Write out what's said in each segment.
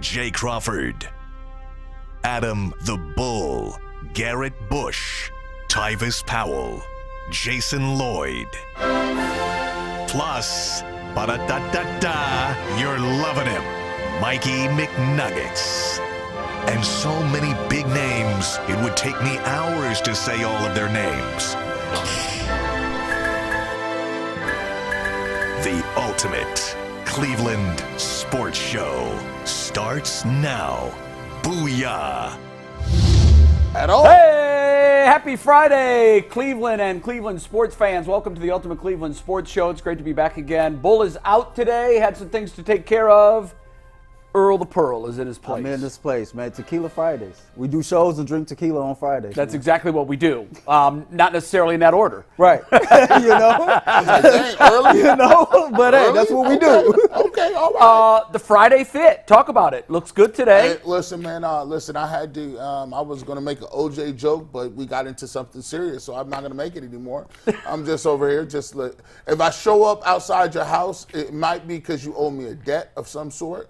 Jay Crawford, Adam the Bull, Garrett Bush, Tyvis Powell, Jason Lloyd. Plus, ba-da-da-da-da, you're loving him, Mikey McNuggets. And so many big names, it would take me hours to say all of their names. The ultimate Cleveland sports show starts now. Booyah! At all. Hey, happy Friday, Cleveland and Cleveland sports fans. Welcome to the Ultimate Cleveland Sports Show. It's great to be back again. Bull is out today, had some things to take care of. Earl the Pearl is in his place. I'm in this place, man. Tequila Fridays. We do shows and drink tequila on Fridays. That's exactly what we do. Not necessarily in that order. Right. You know? Early? You know? But hey, that's what we do. Okay, all right. The Friday Fit. Talk about it. Looks good today. Hey, listen, man. I had to. I was going to make an OJ joke, but we got into something serious, so I'm not going to make it anymore. I'm just over here. If I show up outside your house, it might be because you owe me a debt of some sort.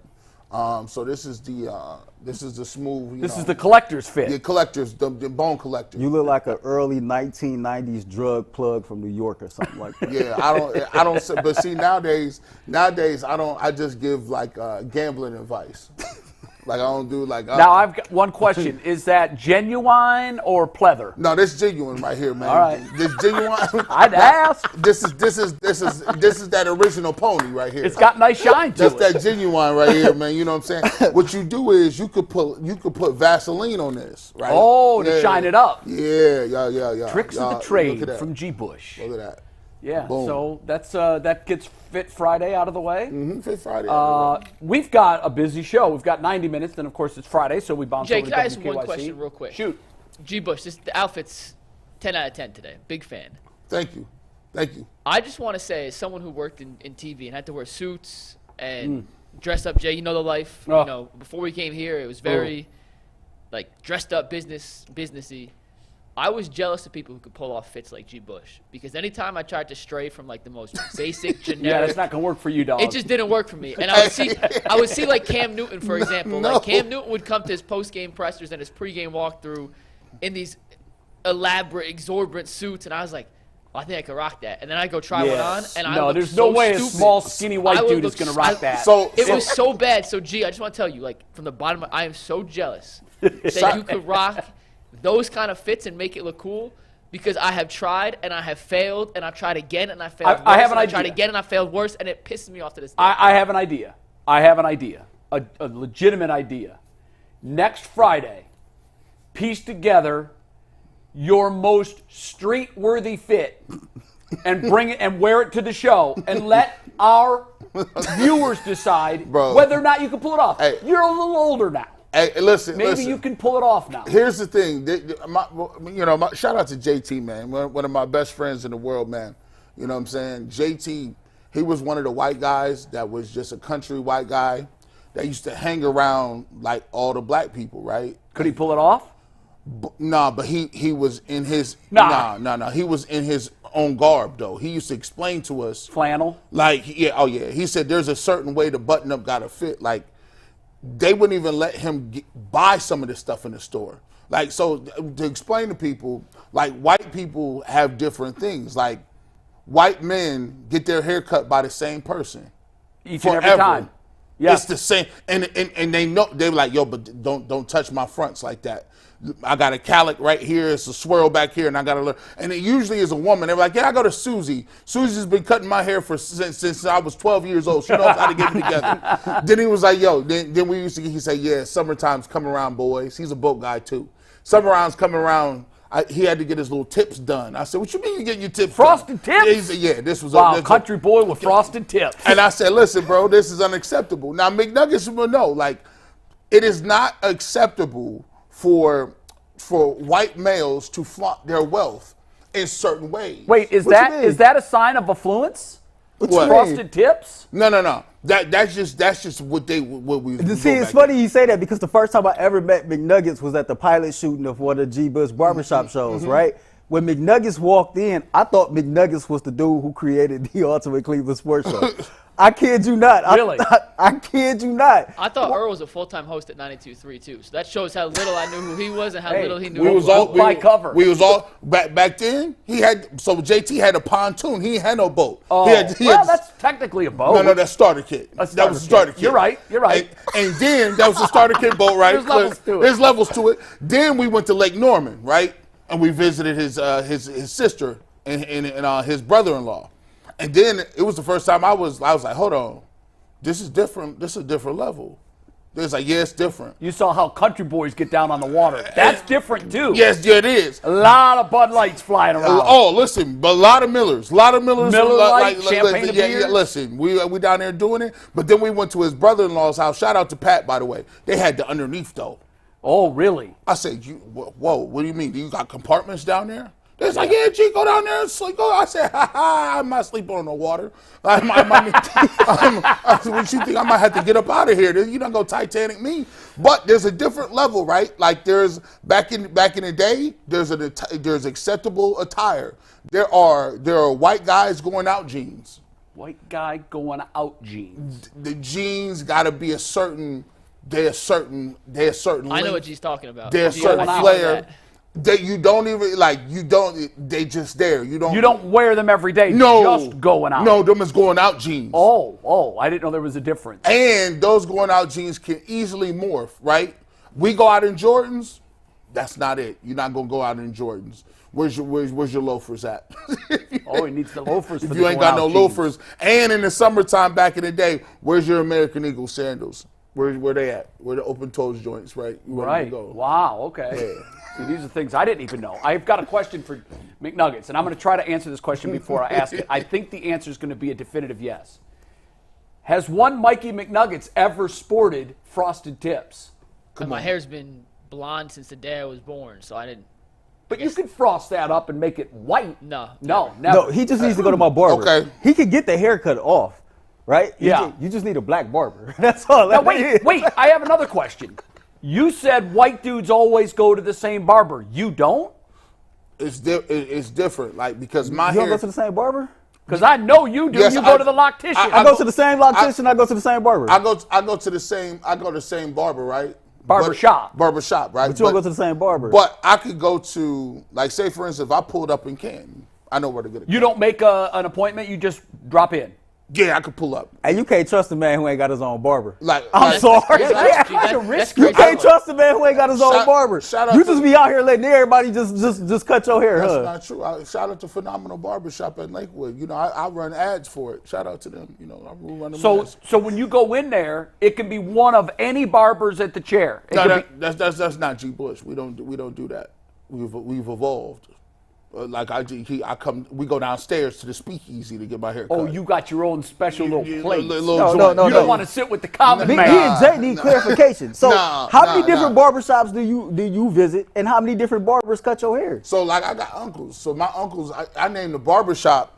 So this is the smooth. This is the collector's fit. The collectors, the bone collector. You look like an early 1990s drug plug from New York or something like that. Yeah, I don't. But see, nowadays, I don't. I just give like gambling advice. Like I don't do like. Now I've got one question: is that genuine or pleather? No, this genuine right here, man. All right. This genuine. I'd ask. This is that original pony right here. It's got nice shine to That's it. that genuine right here, man. You know what I'm saying? What you do is you could put Vaseline on this, right? Oh, to shine it up. Yeah. Tricks of the trade from G. Bush. Look at that. Yeah, Boom. so that's that gets Fit Friday out of the way. Mm-hmm. Fit Friday. We've got a busy show. We've got 90 minutes, then of course it's Friday, so we bounce Jay, over can to I ask WKYC. one question real quick? Shoot. G. Bush, the outfit's 10 out of 10 today. Big fan. Thank you. I just want to say, as someone who worked in TV and had to wear suits and dress up, Jay, you know the life. Oh. You know, before we came here, it was very like dressed up businessy. I was jealous of people who could pull off fits like G. Bush, because anytime I tried to stray from like the most basic, generic, Yeah, that's not going to work for you, dog. it just didn't work for me. And I would see like Cam Newton, for example. No. Like Cam Newton would come to his post-game pressers and his pre-game walkthrough in these elaborate, exorbitant suits, and I was like, I think I could rock that. And then I go try one on, and I there's so no way stupid. a small, skinny white I would dude is look going to rock that. So It was so bad. So, G, I just want to tell you, like, from the bottom, I am so jealous that you could rock those kind of fits and make it look cool, because I have tried and I have failed, and I've tried again and I failed worse, I have an and I idea. tried again and I failed worse, and it pisses me off to this day. I have an idea. A legitimate idea. Next Friday, piece together your most street-worthy fit and bring it and wear it to the show and let our viewers decide whether or not you can pull it off. Hey. You're a little older now. Hey, listen. Maybe you can pull it off now. Here's the thing. Shout out to JT, man. One of my best friends in the world, man. You know what I'm saying? JT, he was one of the white guys that was just a country white guy that used to hang around like all the black people, right? Could he pull it off? Nah, but he was in his Nah. He was in his own garb though. He used to explain to us Flannel? like He said there's a certain way the button up gotta fit. Like they wouldn't even let him buy some of this stuff in the store. Like, so to explain to people, like white people have different things. Like white men get their hair cut by the same person. Each and every time. Yeah. It's the same, and they know, they're like, yo, but don't touch my fronts like that. I got a calic right here, it's a swirl back here, and I got a little, and it usually is a woman. They're like, yeah, I go to Susie. Susie's been cutting my hair since I was 12 years old. She knows how to get it together. Then he was like, yo, then we used to, he said, yeah, summertime's coming around, boys. He's a boat guy too. Summertime's coming around. He had to get his little tips done. I said, what you mean you getting your tips Frosted done? tips? He said, yeah, this was Country boy with frosted tips. And I said, listen, bro, this is unacceptable. Now, McNuggets will know, like, it is not acceptable for white males to flaunt their wealth in certain ways. Wait, is that a sign of affluence? What? Frosted tips? No. That's just what we. See, it's funny you say that, because the first time I ever met McNuggets was at the pilot shooting of one of G. Bush barbershop shows, right? When McNuggets walked in, I thought McNuggets was the dude who created the Ultimate Cleveland Sports Show. I kid you not. Really? I kid you not. I thought Earl was a full-time host at 92.3 too, so that shows how little I knew who he was and how little he knew. We was all cover. We was all back then. He had JT had a pontoon. He had no boat. Oh, that's technically a boat. No, that's starter kit. That was a starter kit. You're right. And then that was the starter kit boat, right? There's levels to it. There's levels to it. Then we went to Lake Norman, right? And we visited his sister and his brother-in-law. And then it was the first time I was like, hold on, this is different. This is a different level. It's like, yeah, it's different. You saw how country boys get down on the water. That's different too. Yes, yeah, it is. A lot of Bud Lights flying around. Oh, listen, but a lot of Millers. Miller Lite, champagne yeah, listen, we down there doing it. But then we went to his brother-in-law's house. Shout out to Pat, by the way. They had the underneath though. Oh, really? I said, whoa, what do you mean? Do you got compartments down there? They're like, yeah, G, go down there and sleep. I said, I'm not sleeping on the water. What you think? I might have to get up out of here. You're not gonna Titanic me. But there's a different level, right? Like there's back in the day, there's acceptable attire. There are white guys going out jeans. White guy going out jeans. The jeans got to be a certain length. I know what G's talking about. There's a certain flair. They just there. You don't wear them every day. No, just going out. No, them is going out jeans. Oh, I didn't know there was a difference. And those going out jeans can easily morph, right? We go out in Jordans. That's not it. You're not gonna go out in Jordans. Where's your loafers at? Oh, he needs the loafers. If you ain't got no loafers, and in the summertime back in the day, where's your American Eagle sandals? Where they at? Where the open toes joints, right? Right. Wow. Okay. Yeah. See, these are things I didn't even know. I've got a question for McNuggets, and I'm going to try to answer this question before I ask it. I think the answer is going to be a definitive yes. Has one Mikey McNuggets ever sported frosted tips? My hair's been blonde since the day I was born, so I didn't. But you could frost that up and make it white. No, never. No, he just needs to go to my barber. Okay. He could get the haircut off, right? Yeah. You just need a black barber. That's all. Now, wait. I have another question. You said white dudes always go to the same barber. You don't? It's different, like because my You hair. don't go to the same barber? Because I know you do. Yes, you go to the loctician. I go to the same loctician. I go to the same barber. I go to the same barber, right? Barber shop, right? But you don't go to the same barber. But I could go to, like, say for instance, if I pulled up in Canton, I know where to get it. You don't make an appointment. You just drop in. Yeah, I could pull up. And you can't trust a man who ain't got his own barber. I'm sorry. That's You can't trust a man who ain't got his own barber. You just be out here letting everybody just cut your hair. That's not true. Shout out to Phenomenal Barbershop at Lakewood. You know, I run ads for it. Shout out to them. You know, I run them. So when you go in there, it can be one of any barbers at the chair. That's not G. Bush. We don't do that. We've evolved. We go downstairs to the speakeasy to get my hair cut. Oh, you got your own special little place. No. You don't want to sit with the common man. Me and Jay need clarification. So how many different barbershops do you visit, and how many different barbers cut your hair? So like I got uncles. So my uncles, I named the barbershop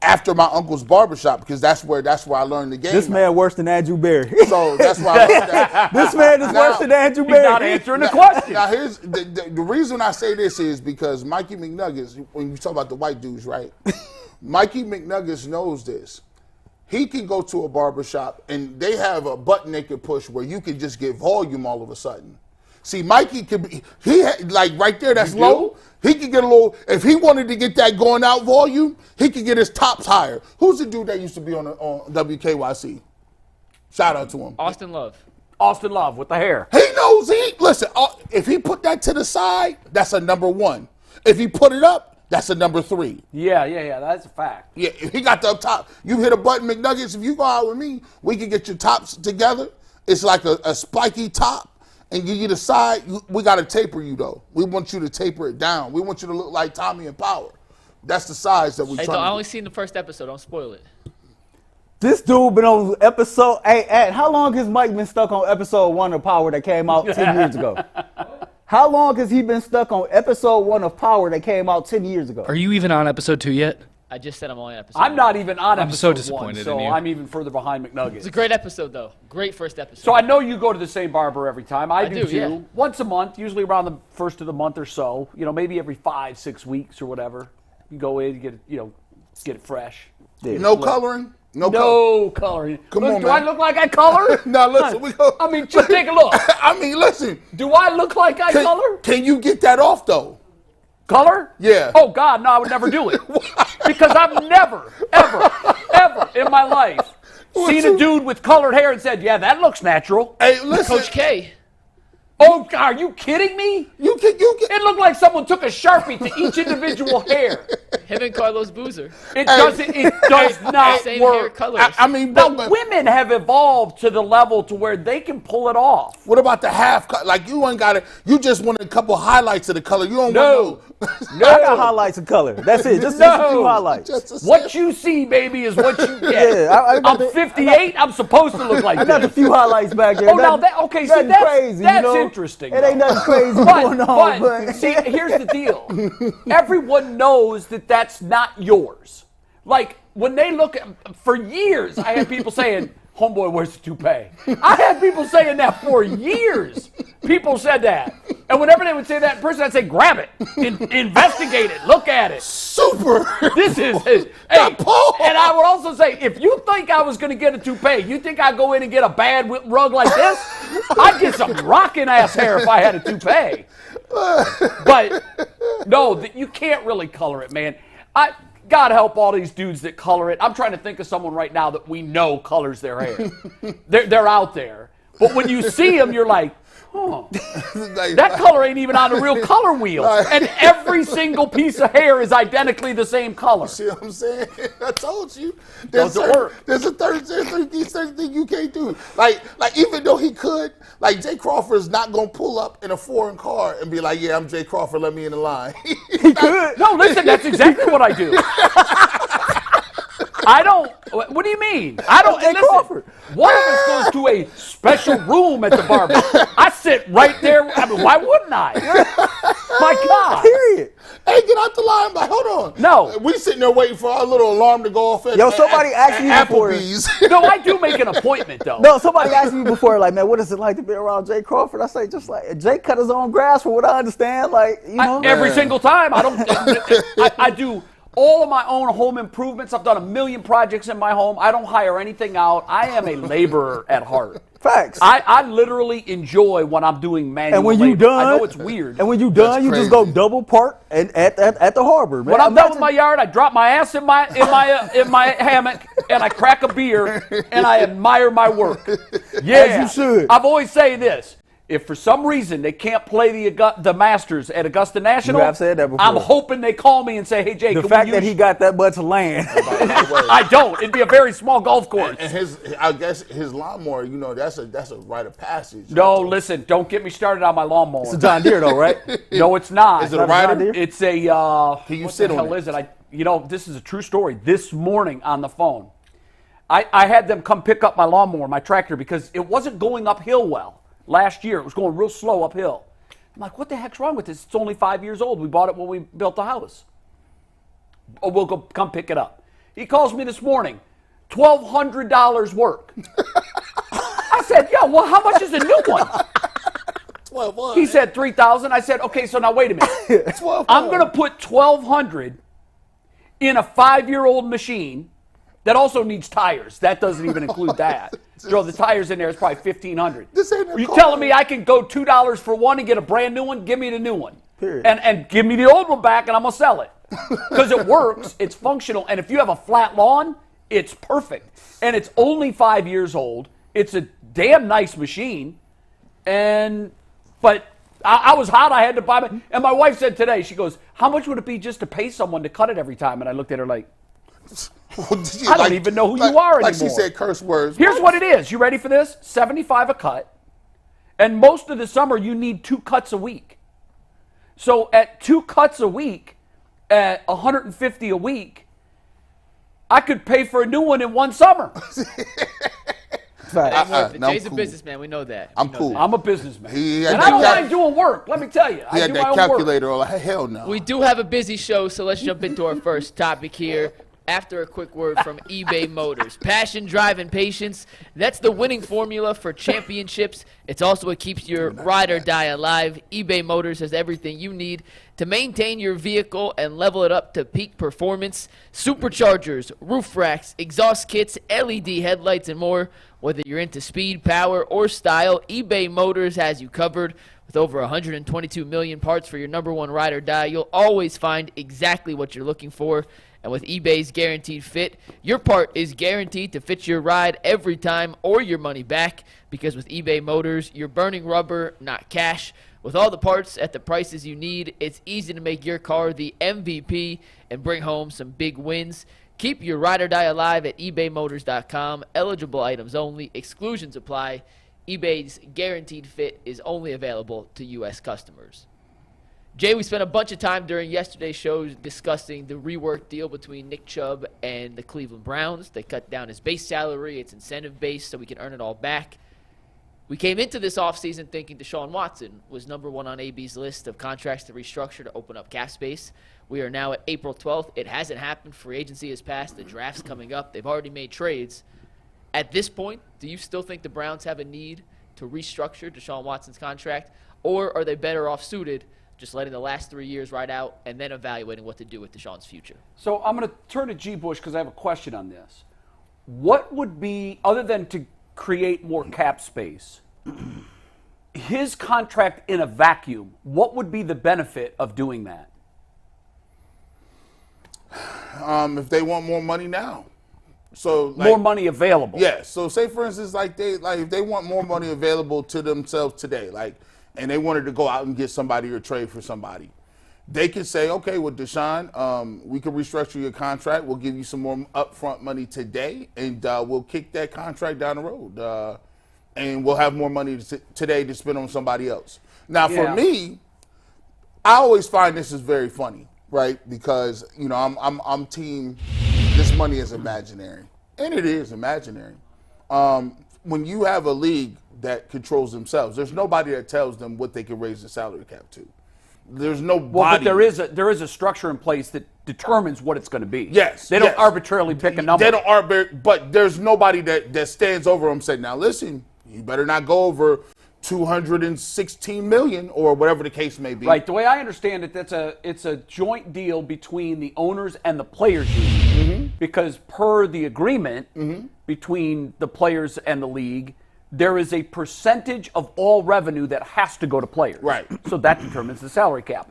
after my uncle's barbershop because that's where I learned the game. This man worse than Andrew Barry. So that's why I learned that. This man is worse than Andrew Barry. He's not answering the question. Now here's the reason I say this is because Mikey McNuggets, when you talk about the white dudes, right? Mikey McNuggets knows this. He can go to a barbershop and they have a button they can push where you can just get volume all of a sudden. See, Mikey could be, like right there, that's low. He could get a little, if he wanted to get that going out volume, he could get his tops higher. Who's the dude that used to be on WKYC? Shout out to him. Austin Love with the hair. He knows, listen, if he put that to the side, that's a number 1. If he put it up, that's a number 3. Yeah, that's a fact. Yeah, if he got the up top, you hit a button, McNuggets, if you go out with me, we can get your tops together. It's like a spiky top. And you get a side, we got to taper you, though. We want you to taper it down. We want you to look like Tommy and Power. That's the size that we trying to do. I only seen the first episode. Don't spoil it. This dude been on episode 8. How long has Mike been stuck on episode 1 of Power that came out 10 years ago? How long has he been stuck on episode 1 of Power that came out 10 years ago? Are you even on episode 2 yet? I just said I'm only on episode I'm not even on I'm episode so disappointed 1, in so you. I'm even further behind McNuggets. It's a great episode, though. Great first episode. So I know you go to the same barber every time. I do too. Yeah. Once a month, usually around the first of the month or so. You know, maybe every 5-6 weeks or whatever. You go in, get it fresh. Yeah. No coloring? No coloring. Come Look, on, do man. I look like I color? Now listen, we go. I mean, just take a look. I mean, listen. Do I look like I color? Can you get that off though? Color? Yeah. Oh, God, no, I would never do it. Because I've never, ever in my life seen a dude with colored hair and said, yeah, that looks natural. Hey, listen. Coach K. Oh, God, are you kidding me? You can. It looked like someone took a Sharpie to each individual hair. Him and Carlos Boozer. It does not Same hair work. colors. I mean, Now, but women have evolved to the level to where they can pull it off. what about the half cut? Like you ain't got it. You just want a couple highlights of the color. You don't No. want I got highlights of color. That's it. Just a few highlights. Just What you see, baby, is what you get. Yeah, I got I'm 58. I'm supposed to look like I got a this. few highlights back there. Oh, now that okay. See, Nothing that's crazy. that's you know? interesting. It ain't though. nothing crazy going on. But see, here's the deal. Everyone knows that that's not yours. Like when they look at, for years, I had people saying, "Homeboy, where's the toupee?" I had people saying that for years. People said that, and whenever they would say that in person, I'd say, "Grab it, investigate it, look at it." super. This is hey, Paul. and I would also say, if you think I was going to get a toupee, you think I'd go in and get a bad rug like this? I'd get some rocking ass hair if I had a toupee. But no, you can't really color it, man. God help all these dudes that color it. I'm trying to think of someone right now that we know colors their hair. They're out there. But when you see them, you're like, oh, that color ain't even on the real color wheel. And every single piece of hair is identically the same color. See what I'm saying? I told you. Doesn't work. There's certain thing you can't do. Like even though he could, like Jay Crawford is not gonna pull up in a foreign car and be like, "Yeah, I'm Jay Crawford. Let me in the line." He could. No, listen, that's exactly what I do. I don't. What do you mean? I don't. Jay And listen, Crawford. one of us goes to a special room at the barber. I sit right there. I mean, why wouldn't I? My God. Period. Hey, get out the line! Like, hold on. No. We sitting there waiting for our little alarm to go off. Yo, somebody asked me before. Applebee's. No, I do make an appointment though. No, somebody asked me before, like, man, what is it like to be around Jay Crawford? I say, just like, Jay cut his own grass, for what I understand. Like, you know. Every single time. I don't. I do all of my own home improvements. I've done 1 million projects in my home. I don't hire anything out. I am a laborer at heart. Facts. I literally enjoy when I'm doing manual And when you labor. done, I know it's weird. And when you done, you crazy. just go double park and at the harbor, man. When I'm done with my yard, I drop my ass in my hammock and I crack a beer and I admire my work. Yeah, As you should. I've always say this: if for some reason they can't play the Masters at Augusta National, You have said that before. I'm hoping they call me and say, "Hey, Jay, the can fact we that use he got that much land. I don't. It'd be a very small golf course." And I guess his lawnmower, you know, that's a rite of passage. No, listen, don't get me started on my lawnmower. It's a John Deere, though, right? No, it's not. Is it a rider? John Deere? It's a. Can you what sit the on hell it? is it? This is a true story. This morning on the phone, I had them come pick up my lawnmower, my tractor, because it wasn't going uphill well. Last year, it was going real slow uphill. I'm like, what the heck's wrong with this? It's only 5 years old. We bought it when we built the house. Oh, we'll go come pick it up. He calls me this morning, $1,200 work. I said, yeah, well, how much is a new one? 12. He said 3,000. I said, okay, so now wait a minute. 12. I'm going to put 1,200 in a 5-year-old machine that also needs tires. That doesn't even include that. Throw the tires in there, it's probably 1,500. This ain't a Are you car. telling me I can go $2 for one and get a brand new one? Give me the new one. Period. And give me the old one back and I'm going to sell it. Because it works, it's functional, and if you have a flat lawn, it's perfect. And it's only 5 years old. It's a damn nice machine. But I was hot. I had to buy it. And my wife said today, she goes, how much would it be just to pay someone to cut it every time? And I looked at her like, I don't even know who you are Like anymore. she said curse words. Here's what it is. You ready for this? $75 a cut. And most of the summer, you need 2 cuts a week. So at 2 cuts a week, at $150 a week, I could pay for a new one in one summer. Facts. No, I'm Jay's a cool. businessman. We know that. I'm We know cool. that. I'm a businessman. He had And I that don't cal- mind doing work. Let me tell you. He I had do that my own work. calculator. Like, hell no. We do have a busy show, so let's jump into our first topic here. after a quick word from eBay Motors. Passion, drive, and patience. That's the winning formula for championships. It's also what keeps your ride or die alive. eBay Motors has everything you need to maintain your vehicle and level it up to peak performance. Superchargers, roof racks, exhaust kits, LED headlights, and more. Whether you're into speed, power, or style, eBay Motors has you covered. With over 122 million parts for your number one ride or die, you'll always find exactly what you're looking for. And with eBay's Guaranteed Fit, your part is guaranteed to fit your ride every time or your money back. Because with eBay Motors, you're burning rubber, not cash. With all the parts at the prices you need, it's easy to make your car the MVP and bring home some big wins. Keep your ride or die alive at ebaymotors.com. Eligible items only. Exclusions apply. eBay's Guaranteed Fit is only available to U.S. customers. Jay, we spent a bunch of time during yesterday's show discussing the reworked deal between Nick Chubb and the Cleveland Browns. They cut down his base salary. It's incentive-based, so we can earn it all back. We came into this offseason thinking Deshaun Watson was number one on AB's list of contracts to restructure to open up cap space. We are now at April 12th. It hasn't happened. Free agency has passed. The draft's coming up. They've already made trades. At this point, do you still think the Browns have a need to restructure Deshaun Watson's contract, or are they better off suited just letting the last 3 years ride out and then evaluating what to do with Deshaun's future? So I'm going to turn to G. Bush because I have a question on this. What would be, other than to create more cap space, his contract in a vacuum, what would be the benefit of doing that? If they want more money now. So More money available. Yeah. So say for instance, if they want more money available to themselves today, and they wanted to go out and get somebody or trade for somebody, they could say, okay, with Deshaun, we can restructure your contract. We'll give you some more upfront money today, and we'll kick that contract down the road, and we'll have more money today to spend on somebody else. Now, for me, I always find this is very funny, right? Because I'm team. This money is imaginary, and it is imaginary. When you have a league that controls themselves, there's nobody that tells them what they can raise the salary cap to. There's nobody. Well, but there is a structure in place that determines what it's going to be. Yes. They don't arbitrarily pick a number. They don't arbitrarily, but there's nobody that stands over them and says, now listen, you better not go over 216 million or whatever the case may be. Right. The way I understand it, it's a joint deal between the owners and the players union. Because per the agreement between the players and the league, there is a percentage of all revenue that has to go to players. Right. So that determines the salary cap.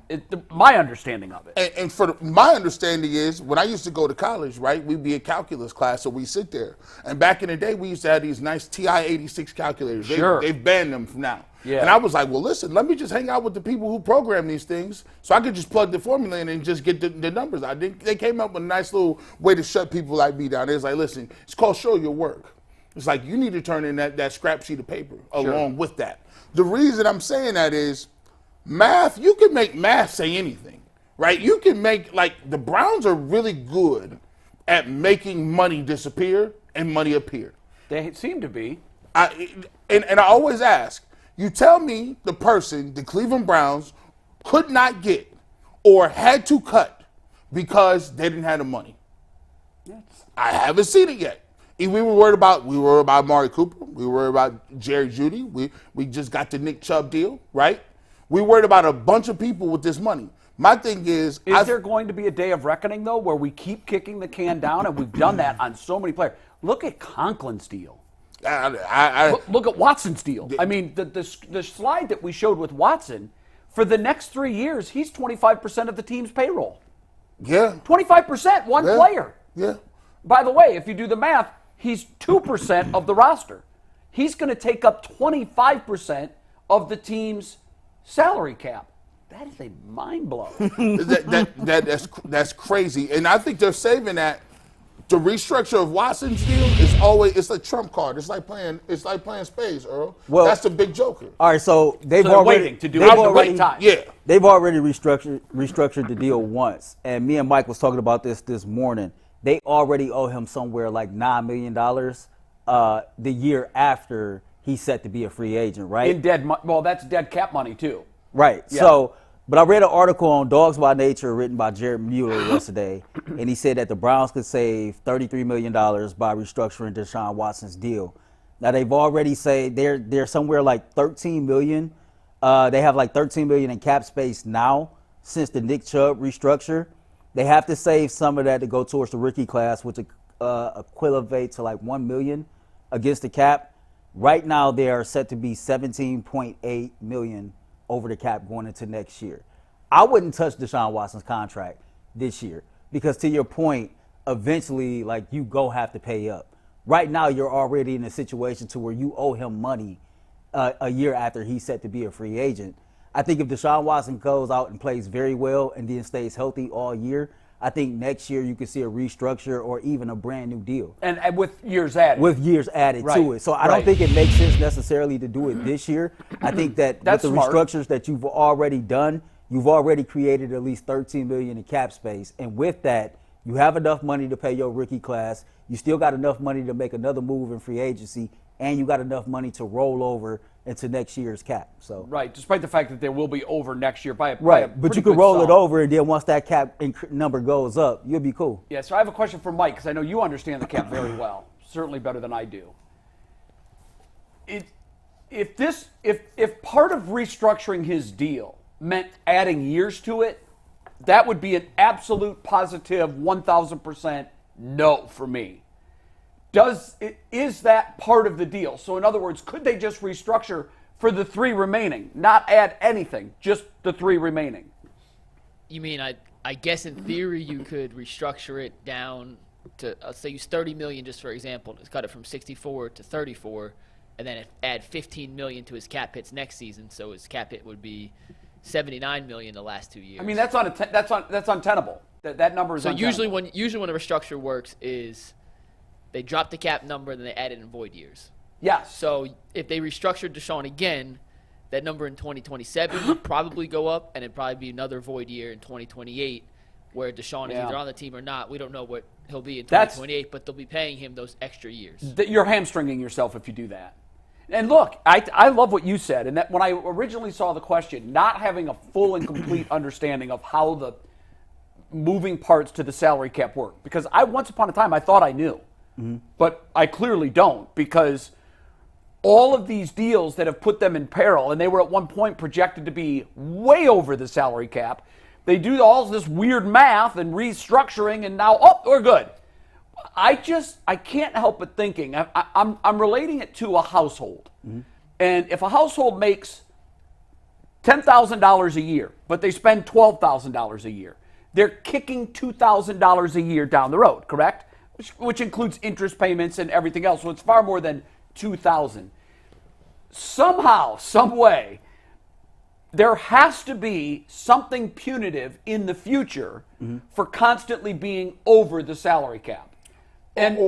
My understanding of it. And my understanding is, when I used to go to college, right, we'd be a calculus class, so we sit there. And back in the day, we used to have these nice TI-86 calculators. They've banned them from now. Yeah. And I was like, well, listen, let me just hang out with the people who program these things so I could just plug the formula in and just get the numbers out. They came up with a nice little way to shut people like me down. It's like, listen, it's called show your work. It's like you need to turn in that scrap sheet of paper along with that. The reason I'm saying that is math, you can make math say anything, right? You can make, the Browns are really good at making money disappear and money appear. They seem to be. And I always ask, you tell me the person the Cleveland Browns could not get or had to cut because they didn't have the money. Yes. I haven't seen it yet. We were worried about Amari Cooper. We were worried about Jerry Jeudy. We just got the Nick Chubb deal, right? We worried about a bunch of people with this money. My thing is there going to be a day of reckoning, though, where we keep kicking the can down, and we've done that on so many players? Look at Conklin's deal. Look at Watson's deal. I mean, the slide that we showed with Watson, for the next 3 years, he's 25% of the team's payroll. Yeah. 25%, one player. Yeah. By the way, if you do the math, he's 2% of the roster. He's going to take up 25% of the team's salary cap. That is a mind blow. That's crazy. And I think they're saving that. The restructure of Watson's deal it's a trump card. It's like playing spades, Earl. Well, that's the big joker. All right, so they've they're already waiting to do it at the right time. Yeah. They've already restructured the deal once. And me and Mike was talking about this morning. They already owe him somewhere like $9 million the year after he's set to be a free agent, right? That's dead cap money too. Right. Yeah. So But I read an article on Dogs by Nature written by Jared Mueller yesterday, and he said that the Browns could save $33 million by restructuring Deshaun Watson's deal. Now, they've already said they're somewhere like $13 million. They have like $13 million in cap space now since the Nick Chubb restructure. They have to save some of that to go towards the rookie class, which equates to like $1 million against the cap. Right now, they are set to be $17.8 million over the cap going into next year. I wouldn't touch Deshaun Watson's contract this year because, to your point, eventually, like, you go have to pay up. Right now, you're already in a situation to where you owe him money a year after he's set to be a free agent. I think if Deshaun Watson goes out and plays very well and then stays healthy all year, I think next year you could see a restructure or even a brand new deal. And with years added. With years added to it. So I don't think it makes sense necessarily to do it this year. I think that with the restructures that you've already done, you've already created at least $13 million in cap space. And with that, you have enough money to pay your rookie class. You still got enough money to make another move in free agency, and you got enough money to roll over into next year's cap. So right, despite the fact that they will be over next year by a but you could roll it over, and then once that cap number goes up, you'll be cool. Yeah. So I have a question for Mike because I know you understand the cap very well, certainly better than I do. If part of restructuring his deal meant adding years to it, that would be an absolute positive 1,000% no for me. Is that part of the deal? So in other words, could they just restructure for the 3 remaining, not add anything, just the 3 remaining? You mean, I guess in theory you could restructure it down to, let's say use $30 million just for example, to cut it from 64 to 34, and then add $15 million to his cap hits next season, so his cap hit would be $79 million the last 2 years. I mean, that's untenable. That number is untenable. Usually when a restructure works is they drop the cap number and then they add it in void years. Yes. So if they restructured Deshaun again, that number in 2027 would probably go up, and it'd probably be another void year in 2028 where Deshaun is either on the team or not. We don't know what he'll be in 2028, but they'll be paying him those extra years. You're hamstringing yourself if you do that. And look, I love what you said, and that when I originally saw the question, not having a full and complete understanding of how the moving parts to the salary cap work, because once upon a time I thought I knew. But I clearly don't, because all of these deals that have put them in peril, and they were at one point projected to be way over the salary cap, they do all this weird math and restructuring, and now, we're good. I can't help but thinking, I'm relating it to a household. And if a household makes $10,000 a year, but they spend $12,000 a year, they're kicking $2,000 a year down the road, correct? Which includes interest payments and everything else. So it's far more than $2,000. Somehow, some way, there has to be something punitive in the future for constantly being over the salary cap. And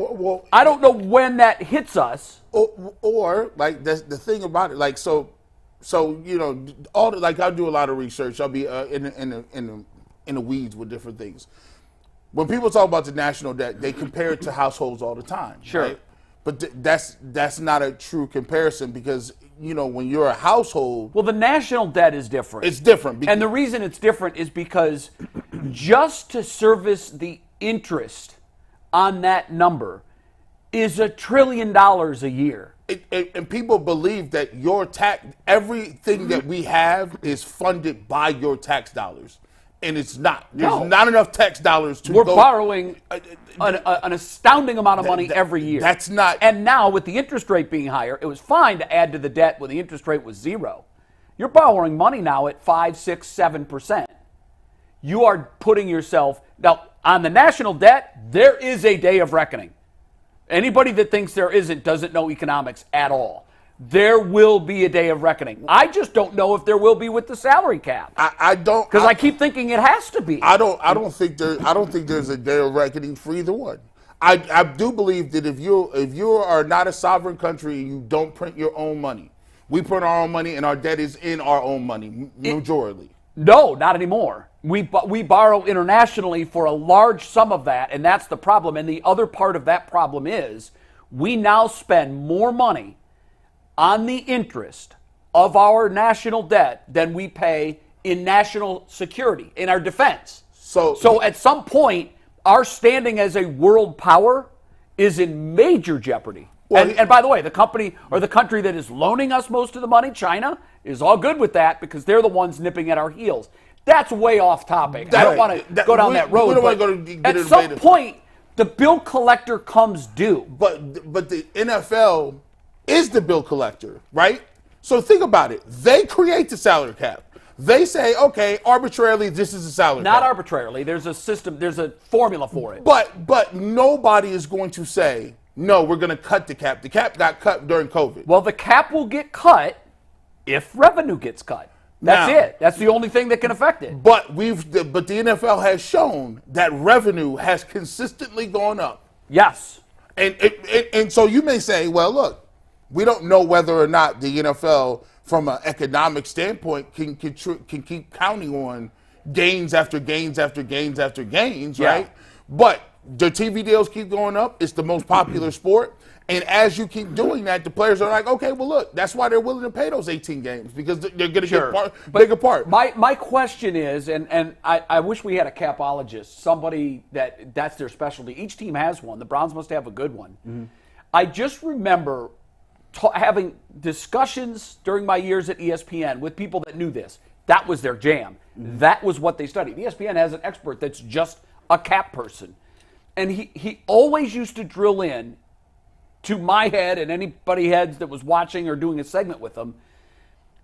I don't know when that hits us. Or like the thing about it, like so you know, I do a lot of research. I'll be in the weeds with different things. When people talk about the national debt, they compare it to households all the time. Sure. Right? But that's not a true comparison because, you know, when you're a household. Well, the national debt is different. It's different. And the reason it's different is because just to service the interest on that number is $1 trillion a year. And people believe that everything that we have is funded by your tax dollars. And it's not. There's not enough tax dollars to We're borrowing an astounding amount of money every year. That's not. And now with the interest rate being higher, it was fine to add to the debt when the interest rate was 0. You're borrowing money now at 5, 6, 7%. You are putting yourself now on the national debt. There is a day of reckoning. Anybody that thinks there isn't doesn't know economics at all. There will be a day of reckoning. I just don't know if there will be with the salary cap. I don't, because I keep thinking it has to be. I don't think there's a day of reckoning for either one. I do believe that if you are not a sovereign country and you don't print your own money, we print our own money and our debt is in our own money majorly. No, not anymore. We borrow internationally for a large sum of that, and that's the problem. And the other part of that problem is we now spend more money on the interest of our national debt than we pay in national security, in our defense. So at some point, our standing as a world power is in major jeopardy. Well, And by the way, the company or the country that is loaning us most of the money, China, is all good with that because they're the ones nipping at our heels. That's way off topic. I don't want to go down that road. We don't want to go to at some point, the bill collector comes due. But the NFL is the bill collector, right? So think about it. They create the salary cap. They say, okay, arbitrarily, this is a salary cap. Not arbitrarily. There's a system. There's a formula for it. But nobody is going to say, no, we're going to cut the cap. The cap got cut during COVID. Well, the cap will get cut if revenue gets cut. That's Now- it. That's the only thing that can affect it. But the NFL has shown that revenue has consistently gone up. Yes. And so you may say, well, look, we don't know whether or not the NFL, from an economic standpoint, can keep counting on gains after gains after gains after gains, Yeah. right? But the TV deals keep going up. It's the most popular sport. And as you keep doing that, the players are like, okay, well, look, that's why they're willing to pay those 18 games because they're going to Sure. get bigger part. My question is, and I wish we had a capologist, somebody that's their specialty. Each team has one. The Browns must have a good one. Mm-hmm. I just remember having discussions during my years at ESPN with people that knew this. That was their jam. Mm-hmm. That was what they studied. ESPN has an expert that's just a cap person. And he always used to drill in to my head and anybody heads that was watching or doing a segment with them.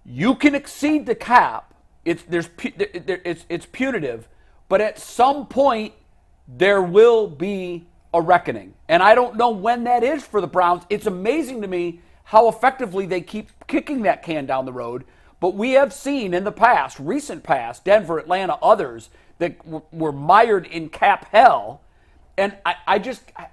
You can exceed the cap. It's punitive, but at some point there will be a reckoning. And I don't know when that is for the Browns. It's amazing to me how effectively they keep kicking that can down the road. But we have seen in the past, recent past, Denver, Atlanta, others that were mired in cap hell. And I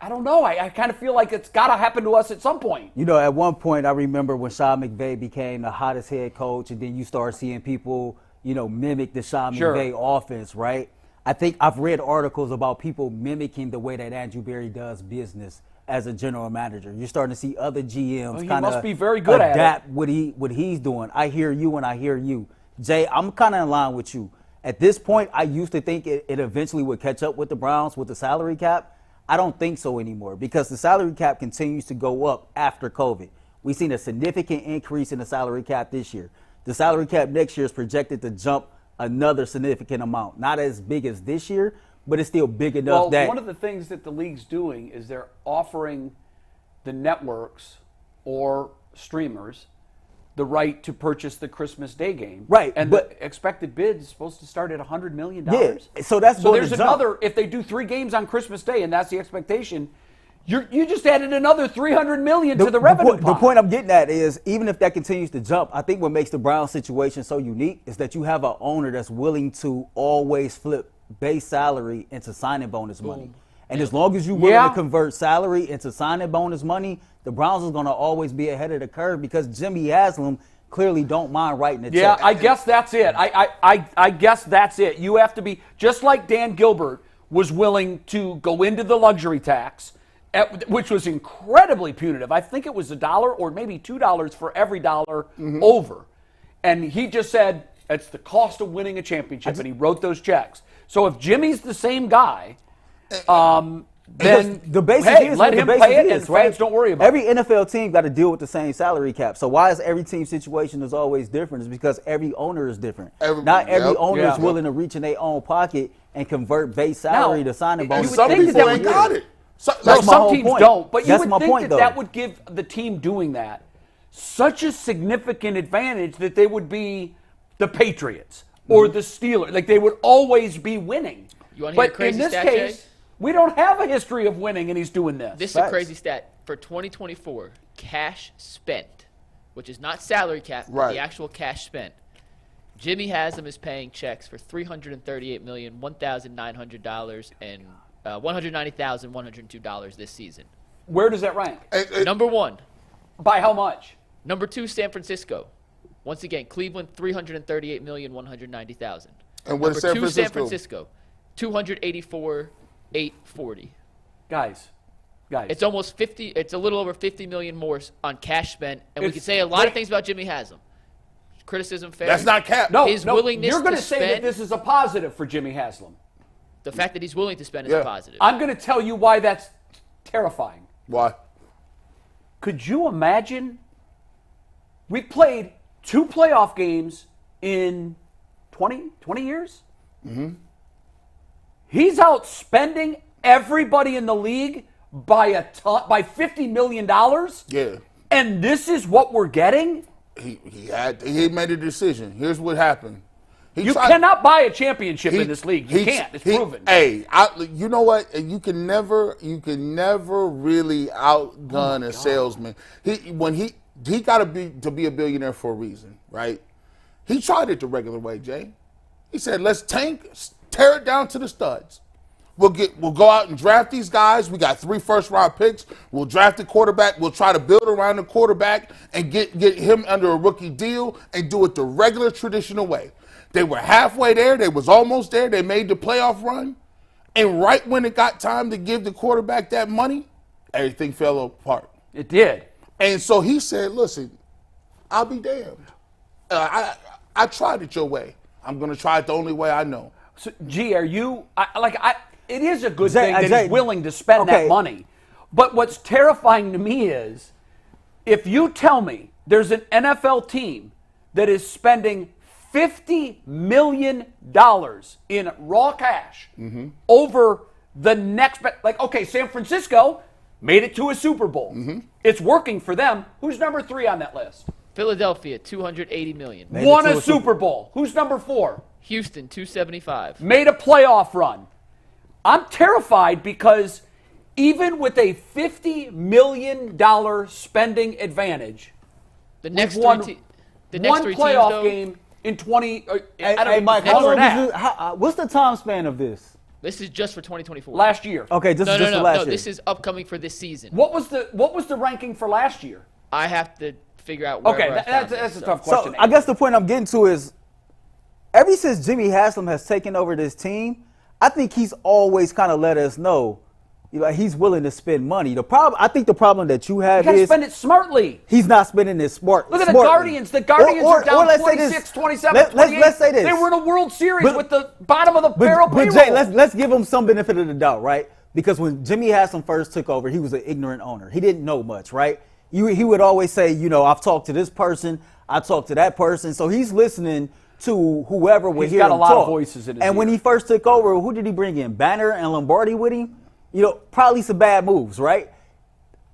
don't know. I kind of feel like it's got to happen to us at some point. You know, at one point, I remember when Sean McVay became the hottest head coach, and then you start seeing people, mimic the Sean McVay offense, right? I think I've read articles about people mimicking the way that Andrew Berry does business as a general manager. You're starting to see other GMs kind must of be very good at it. adapt what he's doing. I hear you and I hear you. Jay, I'm kind of in line with you. At this point, I used to think it eventually would catch up with the Browns with the salary cap. I don't think so anymore because the salary cap continues to go up after COVID. We've seen a significant increase in the salary cap this year. The salary cap next year is projected to jump another significant amount. Not as big as this year, but it's still big enough that... One of the things that the league's doing is they're offering the networks or streamers the right to purchase the Christmas Day game. Right, And but- the expected bid is supposed to start at $100 million. Yeah, so that's So going there's to jump. another, if they do 3 games on Christmas Day and that's the expectation, you just added another $300 million to the revenue pot. The point I'm getting at is even if that continues to jump, I think what makes the Browns situation so unique is that you have an owner that's willing to always flip base salary into signing bonus money. And as long as you're willing to convert salary into signing bonus money, the Browns is going to always be ahead of the curve because Jimmy Haslam clearly don't mind writing a check. Yeah, I guess that's it. I guess that's it. You have to be, just like Dan Gilbert was willing to go into the luxury tax, which was incredibly punitive. I think it was $1 or maybe $2 for every dollar over. And he just said, it's the cost of winning a championship, and he wrote those checks. So if Jimmy's the same guy, then the basis is let what him the basis pay it, is, and right? fans don't worry about Every it. NFL team got to deal with the same salary cap. So why is every team situation is always different? It's because every owner is different. Not every owner is willing to reach in their own pocket and convert base salary to signing bonus. Some think people that ain't would- got it. That's my some whole teams point. don't, but you That's would my think point, that though. would give the team doing that such a significant advantage that they would be the Patriots or the Steelers. Like they would always be winning. You wanna hear a But crazy in this stat, case, Jay? we don't have a history of winning, and he's doing this. This is a Facts. crazy stat. For 2024, cash spent, which is not salary cap, but Right. the actual cash spent. Jimmy Haslam is paying checks for $338,001,900 and $190,102 this season. Where does that rank? Number 1. By how much? Number 2, San Francisco. Once again, Cleveland, $338,190,000. And what is San Number 2, San Francisco? Francisco, $284,840. Guys. It's almost 50. It's a little over 50 million more on cash spent, and we It's- can say a lot of things about Jimmy Haslam. criticism fair? That's not cap. No, His no, willingness you're going to to say that spend- this is a positive for Jimmy Haslam. The fact that he's willing to spend is Yeah. a positive. I'm going to tell you why that's terrifying. Why? Could you imagine? We've played 2 playoff games in 20 years? Mm-hmm. He's out spending everybody in the league by $50 million? Yeah. And this is what we're getting? He made a decision. Here's what happened. You cannot buy a championship in this league. You can't. It's proven. Hey, you know what? You can never really outgun a salesman. He got to be a billionaire for a reason, right? He tried it the regular way, Jay. He said, "Let's tear it down to the studs. We'll go out and draft these guys. We got 3 first-round picks. We'll draft the quarterback. We'll try to build around the quarterback and get him under a rookie deal and do it the regular, traditional way." They were halfway there. They was almost there. They made the playoff run. And right when it got time to give the quarterback that money, everything fell apart. It did. And so he said, "Listen, I'll be damned. I tried it your way. I'm going to try it the only way I know." So, G, are you it is a good Jay, thing that Jay, he's willing to spend that money. But what's terrifying to me is if you tell me there's an NFL team that is spending $50 million in raw cash over the next, okay, San Francisco made it to a Super Bowl. It's working for them. Who's number 3 on that list? Philadelphia, $280 million. Won a Super Bowl. Who's number 4? Houston, $275. Made a playoff run. I'm terrified because even with a $50 million spending advantage, The next won three one teams, playoff though, game in 20. Hey, Mike, how long is this, what's the time span of this? This is just for 2024. Last year. Okay, this is just the No, last year. this is upcoming for this season. What was the ranking for last year? I have to figure out where Okay, I found that's this, a so. tough question. So I guess the point I'm getting to is, ever since Jimmy Haslam has taken over this team, I think he's always kind of let us know, he's willing to spend money. I think the problem that you have you gotta is spend it smartly. he's not spending it smart. Look at the smartly. Guardians. The Guardians are down let's say 26, this. 27, 28. Let's say this. They were in a World Series But- with the bottom of the barrel But payroll. Jay, let's give him some benefit of the doubt, right? Because when Jimmy Haslam first took over, he was an ignorant owner. He didn't know much, right? He would always say, I've talked to this person, I talked to that person. So he's listening to whoever would He's hear got a him lot talk. of voices in his And when ear. he first took over, who did he bring in? Banner and Lombardi with him? Probably some bad moves, right?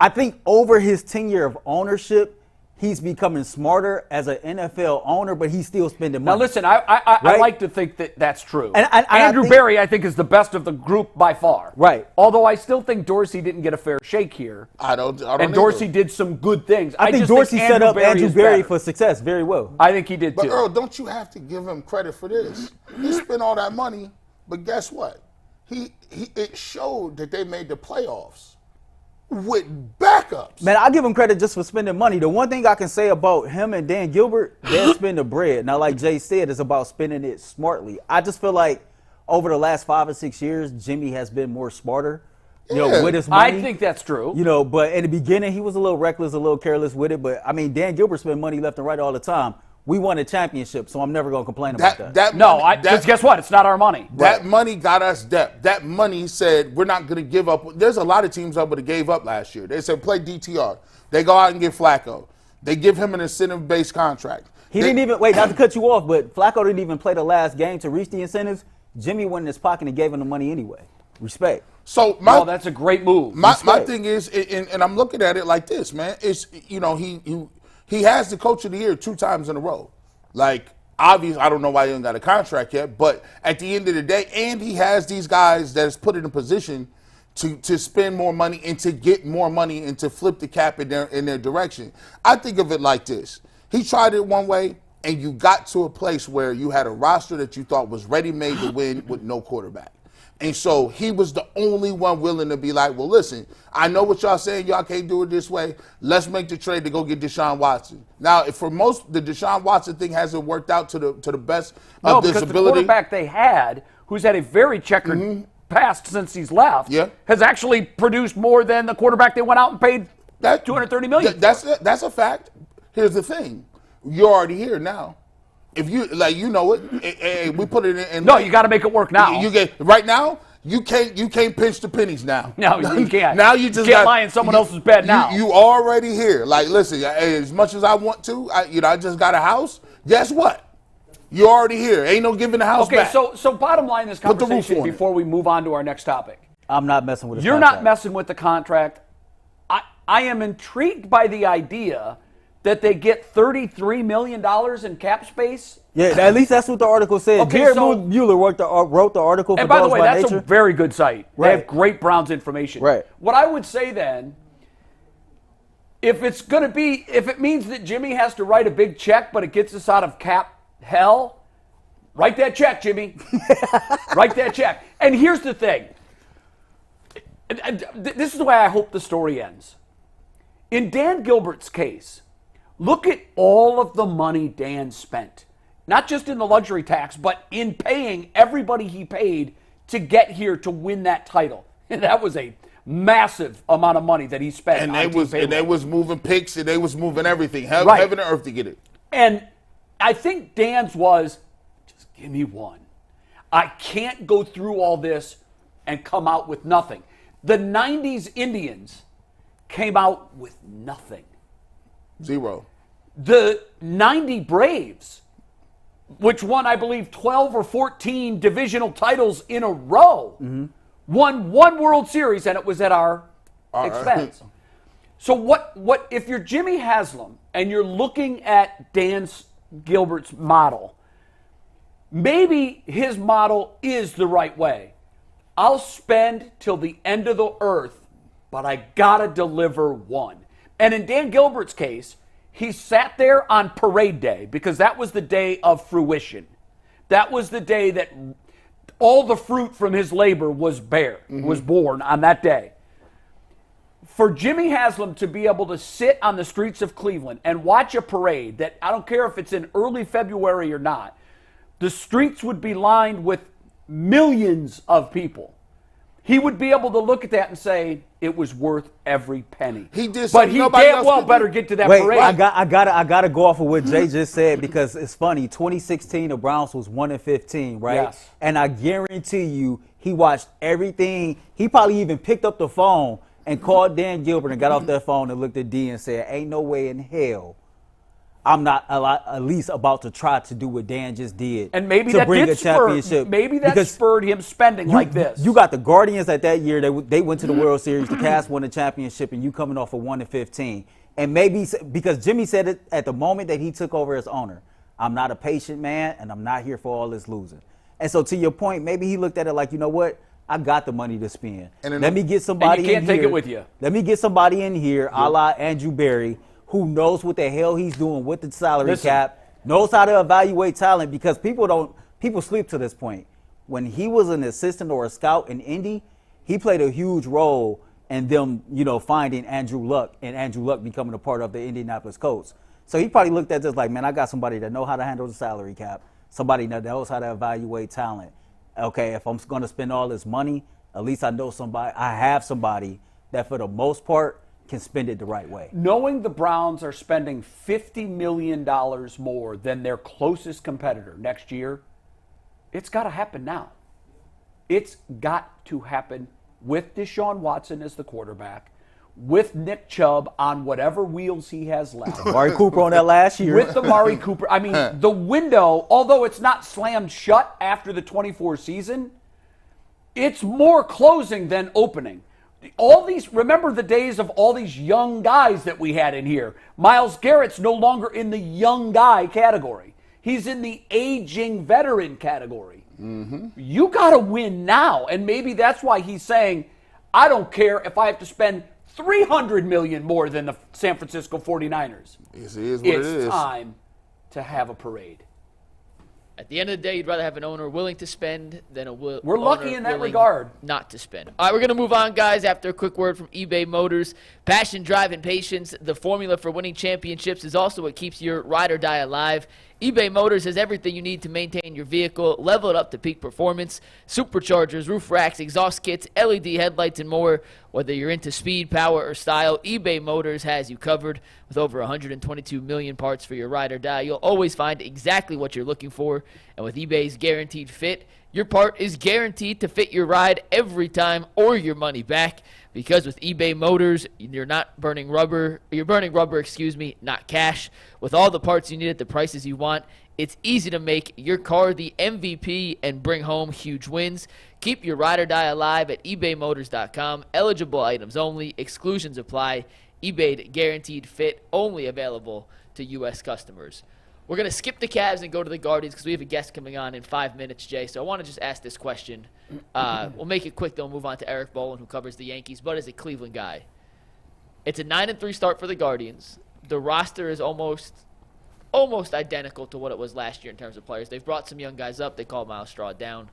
I think over his tenure of ownership, he's becoming smarter as an NFL owner, but he's still spending money. Now listen, I Right? like to think that that's true. And Andrew I think- Berry, I think, is the best of the group by far. Right. Although I still think Dorsey didn't get a fair shake here. I don't And Dorsey did some good things. I think just Dorsey set up Andrew is Berry better. for success very well. I think he did But too. Earl, don't you have to give him credit for this? He spent all that money, but guess what? It showed that they made the playoffs with backups. Man, I give him credit just for spending money. The one thing I can say about him and Dan Gilbert, they spend the bread. Now, like Jay said, it's about spending it smartly. I just feel like over the last 5 or 6 years, Jimmy has been more smarter, Yeah. with his money. I think that's true. But in the beginning, he was a little reckless, a little careless with it. But, I mean, Dan Gilbert spent money left and right all the time. We won a championship, so I'm never going to complain about that. Because guess what? It's not our money. That money got us depth. That money said we're not going to give up. There's a lot of teams that would have gave up last year. They said play DTR. They go out and get Flacco. They give him an incentive-based contract. He didn't even, wait, not to cut you off, but Flacco didn't even play the last game to reach the incentives. Jimmy went in his pocket and gave him the money anyway. Respect. So that's a great move. My thing is, and I'm looking at it like this, man. It's he has the coach of the year 2 times in a row. Like, obviously, I don't know why he hasn't got a contract yet, but at the end of the day, and he has these guys that is put in a position to spend more money and to get more money and to flip the cap in their direction. I think of it like this. He tried it one way, and you got to a place where you had a roster that you thought was ready-made to win with no quarterback. And so he was the only one willing to be like, well, listen, I know what y'all saying. Y'all can't do it this way. Let's make the trade to go get Deshaun Watson. Now, if for most, the Deshaun Watson thing hasn't worked out to the best of this because ability. the quarterback they had, who's had a very checkered past since he's left, has actually produced more than the quarterback they went out and paid $230 million. That's a fact. Here's the thing. You're already here now. If you like, you know it. We put it in. No, you got to make it work now. You get right now. You can't pinch the pennies now. No, you can't. Now you just can't lie in someone else's bed now. You already here. Like, listen, as much as I want to, I just got a house. Guess what? You're already here. Ain't no giving the house back. Okay, so bottom line in this Put the roof conversation on it. before we move on to our next topic. I'm not messing with his You're contract. not messing with the contract. I am intrigued by the idea that they get $33 million in cap space. Yeah, at least that's what the article said. Okay, Jared so- Mueller wrote the article for And by the Dogs way, by that's Nature. a very good site. They Right. have great Browns information. Right. What I would say then, if it means that Jimmy has to write a big check, but it gets us out of cap hell, write that check, Jimmy. Write that check. And here's the thing. This is the way I hope the story ends. In Dan Gilbert's case, look at all of the money Dan spent. Not just in the luxury tax, but in paying everybody he paid to get here to win that title. And that was a massive amount of money that he spent. And on they was moving picks and they was moving everything. Right. Heaven and earth to get it. And I think Dan's was, just give me one. I can't go through all this and come out with nothing. The 90s Indians came out with nothing. Zero. The 90 Braves, which won, I believe, 12 or 14 divisional titles in a row, won one World Series, and it was at our expense. So what if you're Jimmy Haslam and you're looking at Dan Gilbert's model, maybe his model is the right way. I'll spend till the end of the earth, but I gotta deliver one. And in Dan Gilbert's case, he sat there on parade day because that was the day of fruition. That was the day that all the fruit from his labor was born on that day. For Jimmy Haslam to be able to sit on the streets of Cleveland and watch a parade that, I don't care if it's in early February or not, the streets would be lined with millions of people. He would be able to look at that and say it was worth every penny. He did but something he nobody damn else well could better do. get to that Wait, parade. I gotta go off of what Jay just said because it's funny. 2016, the Browns was 1-15, right? Yes. And I guarantee you, he watched everything. He probably even picked up the phone and called Dan Gilbert and got off that phone and looked at D and said, "Ain't no way in hell I'm not at least about to try to do what Dan just did." And maybe to that bring did a championship. maybe that Because spurred him spending like this. You got the Guardians at that year. They went to the World Series. The Cavs won the championship, and you coming off of 1-15. And maybe because Jimmy said it at the moment that he took over as owner, "I'm not a patient man, and I'm not here for all this losing." And so, to your point, maybe he looked at it like, you know what? I got the money to spend. Let me get somebody And you can't in take here. it with you. Let me get somebody in here, a la Andrew Berry, who knows what the hell he's doing with the salary cap, knows how to evaluate talent, because people sleep to this point. When he was an assistant or a scout in Indy, he played a huge role in them, finding Andrew Luck and Andrew Luck becoming a part of the Indianapolis Colts. So he probably looked at this like, man, I got somebody that know how to handle the salary cap, somebody that knows how to evaluate talent. Okay, if I'm going to spend all this money, at least I have somebody that for the most part can spend it the right way. Knowing the Browns are spending $50 million more than their closest competitor next year, it's got to happen now. It's got to happen with Deshaun Watson as the quarterback, with Nick Chubb on whatever wheels he has left. Amari Cooper on that last year. With Amari Cooper. I mean, the window, although it's not slammed shut after the 24 season, it's more closing than opening. Remember the days of all these young guys that we had in here. Myles Garrett's no longer in the young guy category. He's in the aging veteran category. Mm-hmm. You got to win now. And maybe that's why he's saying, I don't care if I have to spend $300 million more than the San Francisco 49ers. It's time to have a parade. At the end of the day, you'd rather have an owner willing to spend than a We're owner lucky in that willing regard. not to spend. All right, we're going to move on, guys, after a quick word from eBay Motors. Passion, drive, and patience. The formula for winning championships is also what keeps your ride or die alive. eBay Motors has everything you need to maintain your vehicle, level it up to peak performance, superchargers, roof racks, exhaust kits, LED headlights, and more. Whether you're into speed, power, or style, eBay Motors has you covered. With over 122 million parts for your ride or die, you'll always find exactly what you're looking for. And with eBay's Guaranteed Fit, your part is guaranteed to fit your ride every time or your money back. Because with eBay Motors, you're burning rubber, not cash. With all the parts you need at the prices you want, it's easy to make your car the MVP and bring home huge wins. Keep your ride or die alive at ebaymotors.com. Eligible items only. Exclusions apply. eBay Guaranteed Fit only available to U.S. customers. We're going to skip the Cavs and go to the Guardians because we have a guest coming on in 5 minutes, Jay. So I want to just ask this question. We'll make it quick, then we'll move on to Eric Boland, who covers the Yankees, but as a Cleveland guy. It's a 9-3 start for the Guardians. The roster is almost identical to what it was last year in terms of players. They've brought some young guys up. They called Miles Straw down.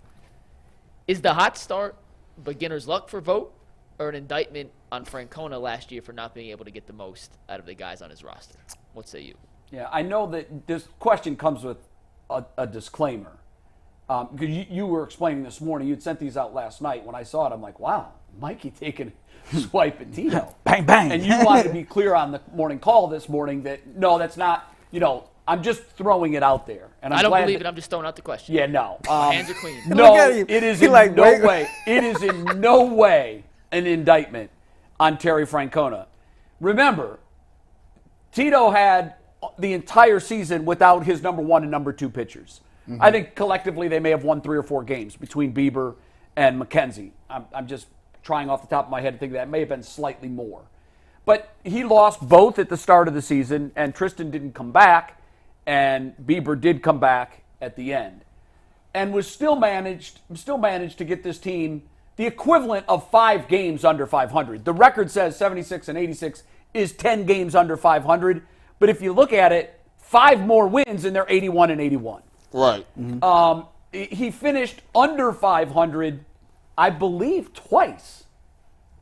Is the hot start beginner's luck for Vogt or an indictment on Francona last year for not being able to get the most out of the guys on his roster? What say you? Yeah, I know that this question comes with a disclaimer. Because you were explaining this morning, you'd sent these out last night. When I saw it, I'm like, wow, Mikey taking a swipe at Tito. Bang, bang. And you wanted to be clear on the morning call this morning that, no, that's not, I'm just throwing it out there. And I don't believe it. I'm just throwing out the question. Yeah, no. My hands are clean. No, it is in no way. It is in no way an indictment on Terry Francona. Remember, Tito had the entire season without his number 1 and number 2 pitchers. Mm-hmm. I think collectively they may have won 3 or 4 games between Bieber and McKenzie. I'm just trying off the top of my head to think that may have been slightly more. But he lost both at the start of the season, and Tristan didn't come back, and Bieber did come back at the end. And was still managed to get this team the equivalent of 5 games under 500. The record says 76 and 86 is 10 games under 500. But if you look at it, 5 more wins and they're 81 and 81. Right. Mm-hmm. He finished under 500, I believe, twice.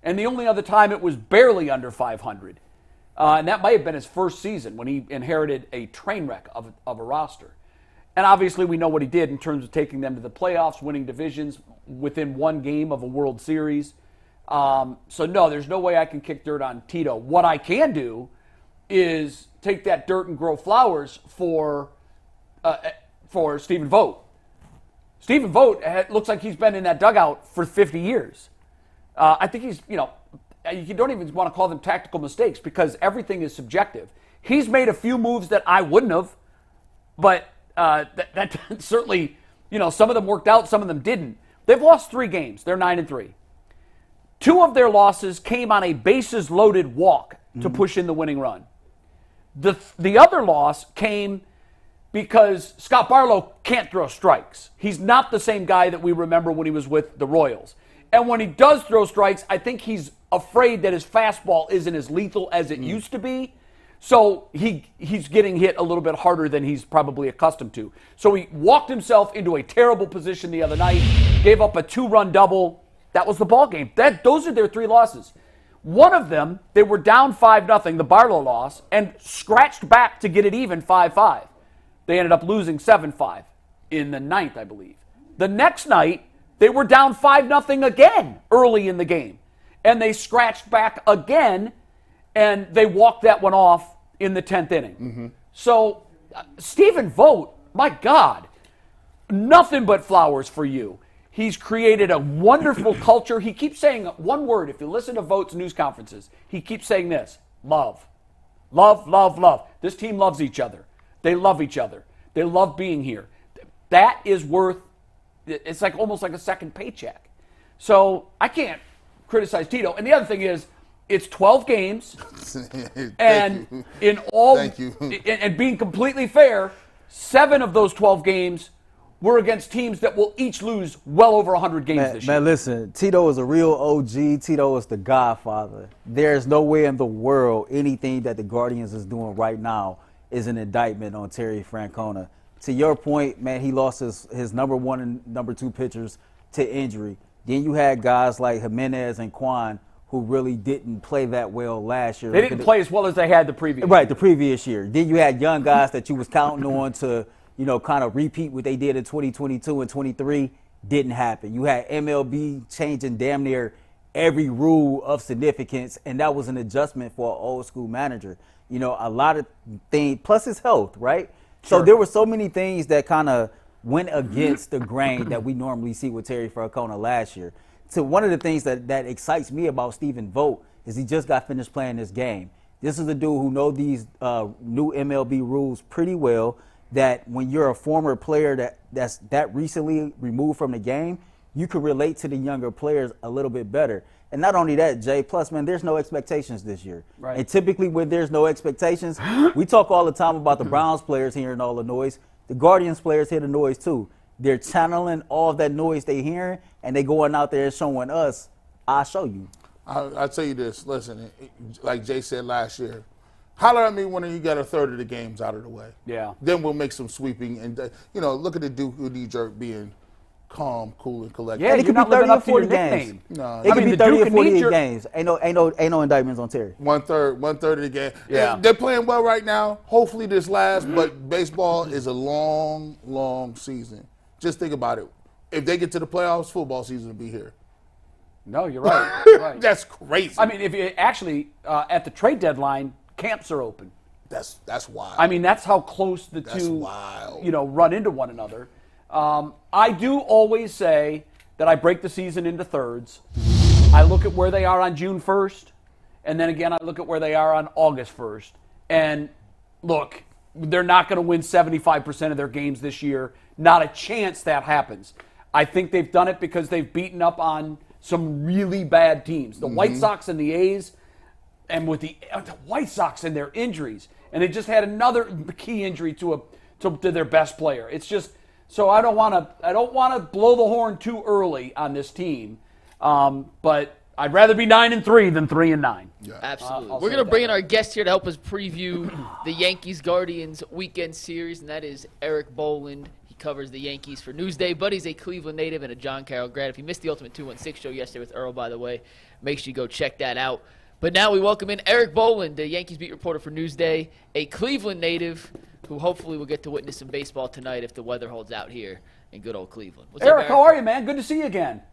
And the only other time it was barely under 500. And that might have been his first season when he inherited a train wreck of a roster. And obviously we know what he did in terms of taking them to the playoffs, winning divisions within 1 game of a World Series. So no, there's no way I can kick dirt on Tito. What I can do is take that dirt and grow flowers for Stephen Vogt. Stephen Vogt looks like he's been in that dugout for 50 years. I think he's, you don't even want to call them tactical mistakes because everything is subjective. He's made a few moves that I wouldn't have, but that certainly, some of them worked out, some of them didn't. They've lost 3 games. They're 9-3. 2 of their losses came on a bases-loaded walk to push in the winning run. The other loss came because Scott Barlow can't throw strikes. He's not the same guy that we remember when he was with the Royals. And when he does throw strikes, I think he's afraid that his fastball isn't as lethal as it used to be. So he's getting hit a little bit harder than he's probably accustomed to. So he walked himself into a terrible position the other night, gave up a 2-run double. That was the ball game. Those are their 3 losses. One of them, they were down 5-0, the Barlow loss, and scratched back to get it even 5-5. They ended up losing 7-5 in the 9th, I believe. The next night, they were down 5-0 again early in the game. And they scratched back again, and they walked that one off in the 10th inning. Mm-hmm. So, Stephen Vogt, my God, nothing but flowers for you. He's created a wonderful culture. He keeps saying one word. If you listen to Vogt's news conferences, he keeps saying this: love. Love, love, love. This team loves each other. They love each other. They love being here. That is worth, it's like almost like a second paycheck. So I can't criticize Tito. And the other thing is, it's 12 games. And in all, and being completely fair, 7 of those 12 games were against teams that will each lose well over 100 games this year. Man, listen, Tito is a real OG. Tito is the godfather. There's no way in the world anything that the Guardians is doing right now is an indictment on Terry Francona. To your point, man, he lost his number 1 and number 2 pitchers to injury. Then you had guys like Jimenez and Quan who really didn't play that well last year. They didn't play as well as they had the previous year. Right, the previous year. Then you had young guys that you was counting on to kind of repeat what they did in 2022 and 23, didn't happen. You had MLB changing damn near every rule of significance, and that was an adjustment for an old school manager. A lot of things, plus his health, right? So there were so many things that kind of went against the grain that we normally see with Terry Francona last year. So one of the things that excites me about Stephen Vogt is he just got finished playing this game. This is a dude who knows these new MLB rules pretty well, that when you're a former player that's recently removed from the game, you can relate to the younger players a little bit better. And not only that, Jay, plus, man, there's no expectations this year. Right. And typically when there's no expectations, we talk all the time about the Browns players hearing all the noise. The Guardians players hear the noise too. They're channeling all that noise they hearing, and they going out there and showing us, I'll show you. I'll tell you this. Listen, like Jay said last year, holler at me when you got a third of the games out of the way. Yeah. Then we'll make some sweeping. And, look at the Duke of Knee-Jerk being calm, cool, and collected. Yeah, And it you're could not be living 30 or up to your 40 games. nickname. No, It could be the 30 Duke or of 48 Knee-Jerk- games. Ain't no indictments on Terry. One third of the game. Yeah. They're playing well right now. Hopefully this lasts, but baseball is a long, long season. Just think about it. If they get to the playoffs, football season will be here. No, you're right. You're right. That's crazy. I mean, if you actually at the trade deadline, camps are open. That's wild. I mean, that's how close the That's two, wild. run into one another. I do always say that I break the season into thirds. I look at where they are on June 1st, and then again I look at where they are on August 1st. And look, they're not going to win 75% of their games this year. Not a chance that happens. I think they've done it because they've beaten up on some really bad teams. The White Sox and the A's, and with the White Sox and their injuries, and they just had another key injury to their best player. It's just so I don't want to blow the horn too early on this team, but I'd rather be 9-3 than 3-9. Yeah. Absolutely. I'll We're say going to that. bring in our guest here to help us preview the Yankees-Guardians weekend series, and that is Eric Boland. He covers the Yankees for Newsday, but he's a Cleveland native and a John Carroll grad. If you missed the Ultimate 216 show yesterday with Earl, by the way, make sure you go check that out. But now we welcome in Eric Boland, the Yankees beat reporter for Newsday, a Cleveland native who hopefully will get to witness some baseball tonight if the weather holds out here in good old Cleveland. What's up, Eric, how are you, man? Good to see you again.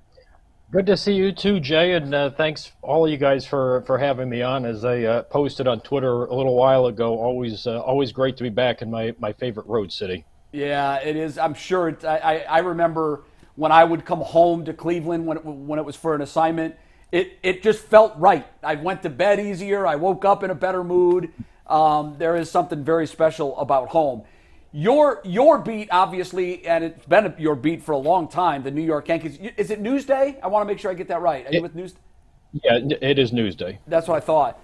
Good to see you too, Jay, and thanks all of you guys for having me on. As I posted on Twitter a little while ago, always great to be back in my favorite road city. Yeah, it is. I'm sure. I remember when I would come home to Cleveland when it was for an assignment. It just felt right. I went to bed easier. I woke up in a better mood. There is something very special about home. Your beat, obviously, and it's been your beat for a long time, the New York Yankees. Is it Newsday? I want to make sure I get that right. Are you with Newsday? Yeah, it is Newsday. That's what I thought.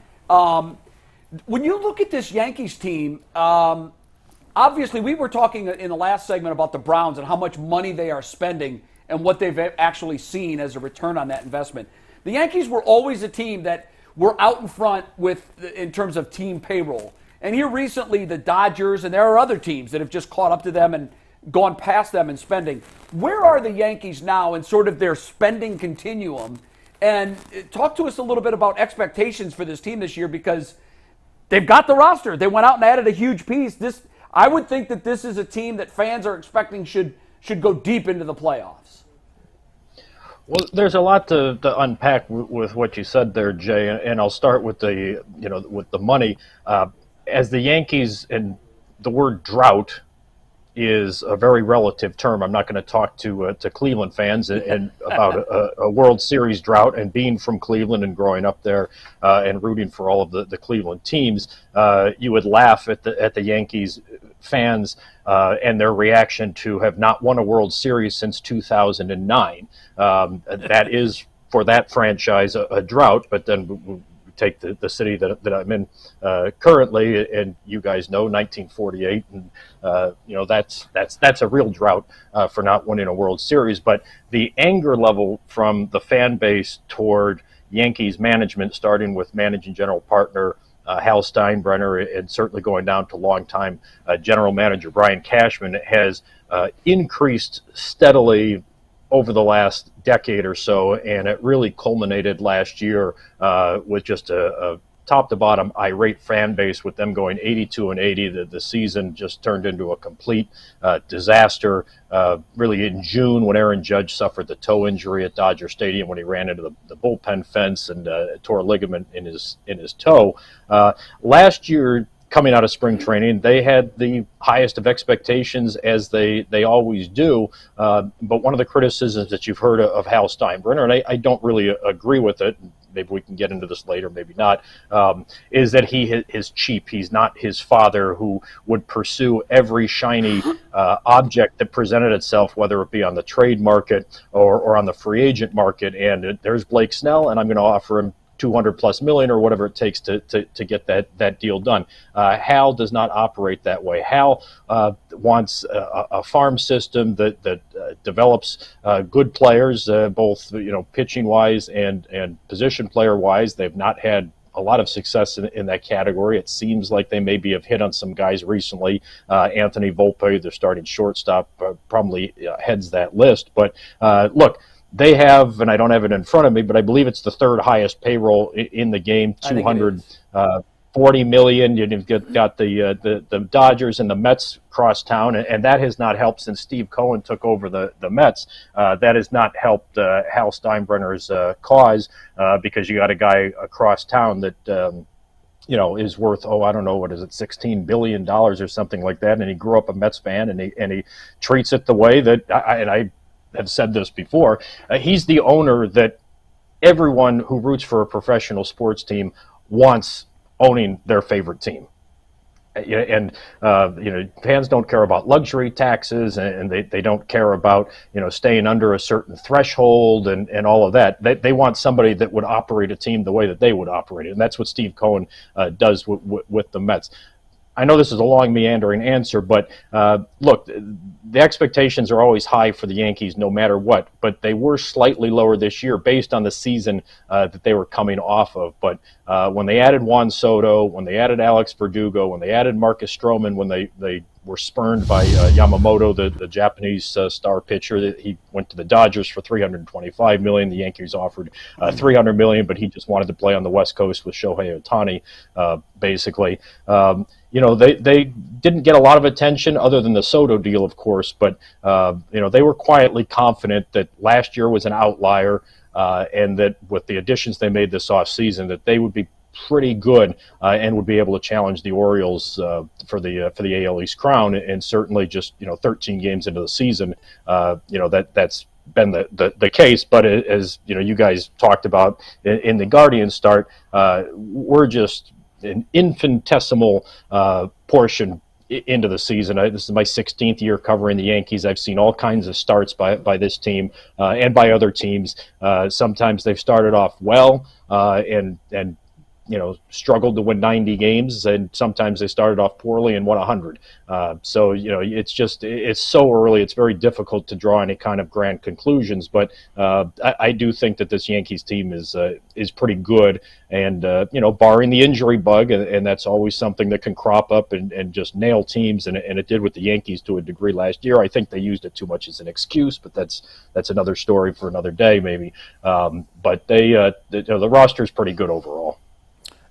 When you look at this Yankees team, obviously we were talking in the last segment about the Browns and how much money they are spending and what they've actually seen as a return on that investment. The Yankees were always a team that were out in front in terms of team payroll. And here recently, the Dodgers, and there are other teams that have just caught up to them and gone past them in spending. Where are the Yankees now in sort of their spending continuum? And talk to us a little bit about expectations for this team this year, because they've got the roster. They went out and added a huge piece. I would think that this is a team that fans are expecting should go deep into the playoffs. Well, there's a lot to unpack with what you said there, Jay, and I'll start with the money. As the Yankees, and the word drought is a very relative term. I'm not going to talk to Cleveland fans and about a World Series drought, and being from Cleveland and growing up there and rooting for all of the Cleveland teams, you would laugh at the Yankees fans and their reaction to have not won a World Series since 2009. That is, for that franchise, a drought, but then take the city that I'm in currently, and you guys know 1948, and that's a real drought for not winning a World Series. But the anger level from the fan base toward Yankees management, starting with managing general partner Hal Steinbrenner, and certainly going down to longtime general manager Brian Cashman, has increased steadily over the last decade or so, and it really culminated last year with just a top to bottom irate fan base with them going 82-80. The season just turned into a complete disaster. Really in June, when Aaron Judge suffered the toe injury at Dodger Stadium when he ran into the bullpen fence and tore a ligament in his toe. Last year, coming out of spring training, they had the highest of expectations, as they always do. But one of the criticisms that you've heard of Hal Steinbrenner, and I don't really agree with it, maybe we can get into this later, maybe not, is that he is cheap. He's not his father, who would pursue every shiny object that presented itself, whether it be on the trade market or on the free agent market. And there's Blake Snell, and I'm going to offer him $200+ million or whatever it takes to get that deal done. Hal does not operate that way. Hal wants a farm system that develops good players, both pitching wise and position player wise. They've not had a lot of success in that category. It seems like they maybe have hit on some guys recently. Anthony Volpe, their starting shortstop, probably heads that list. But look, they have, and I don't have it in front of me, but I believe it's the third highest payroll in the game, $240 million. You've got the Dodgers and the Mets cross town, and that has not helped since Steve Cohen took over the Mets. That has not helped Hal Steinbrenner's cause, because you got a guy across town that is worth, I don't know, what is it, $16 billion or something like that, and he grew up a Mets fan, and he treats it the way that I have said this before. He's the owner that everyone who roots for a professional sports team wants owning their favorite team. And fans don't care about luxury taxes, and they don't care about staying under a certain threshold and all of that. They want somebody that would operate a team the way that they would operate it, and that's what Steve Cohen does with the Mets. I know this is a long, meandering answer, but look, the expectations are always high for the Yankees no matter what, but they were slightly lower this year based on the season that they were coming off of. But when they added Juan Soto, when they added Alex Verdugo, when they added Marcus Stroman, when they were spurned by Yamamoto, the Japanese star pitcher, that he went to the Dodgers for $325 million. The Yankees offered $300 million, but he just wanted to play on the West Coast with Shohei Ohtani, basically. They didn't get a lot of attention other than the Soto deal, of course, but they were quietly confident that last year was an outlier, and that with the additions they made this offseason, that they would be pretty good and would be able to challenge the Orioles for the AL East crown. And certainly just 13 games into the season, that's been the case. But as you guys talked about in the Guardian start, we're just an infinitesimal portion into the season. This is my 16th year covering the Yankees. I've seen all kinds of starts by this team and by other teams. Sometimes they've started off well and struggled to win 90 games, and sometimes they started off poorly and won 100. So it's so early. It's very difficult to draw any kind of grand conclusions. But I do think that this Yankees team is pretty good, and barring the injury bug, and that's always something that can crop up and just nail teams, and it did with the Yankees to a degree last year. I think they used it too much as an excuse, but that's another story for another day, maybe. But the roster is pretty good overall.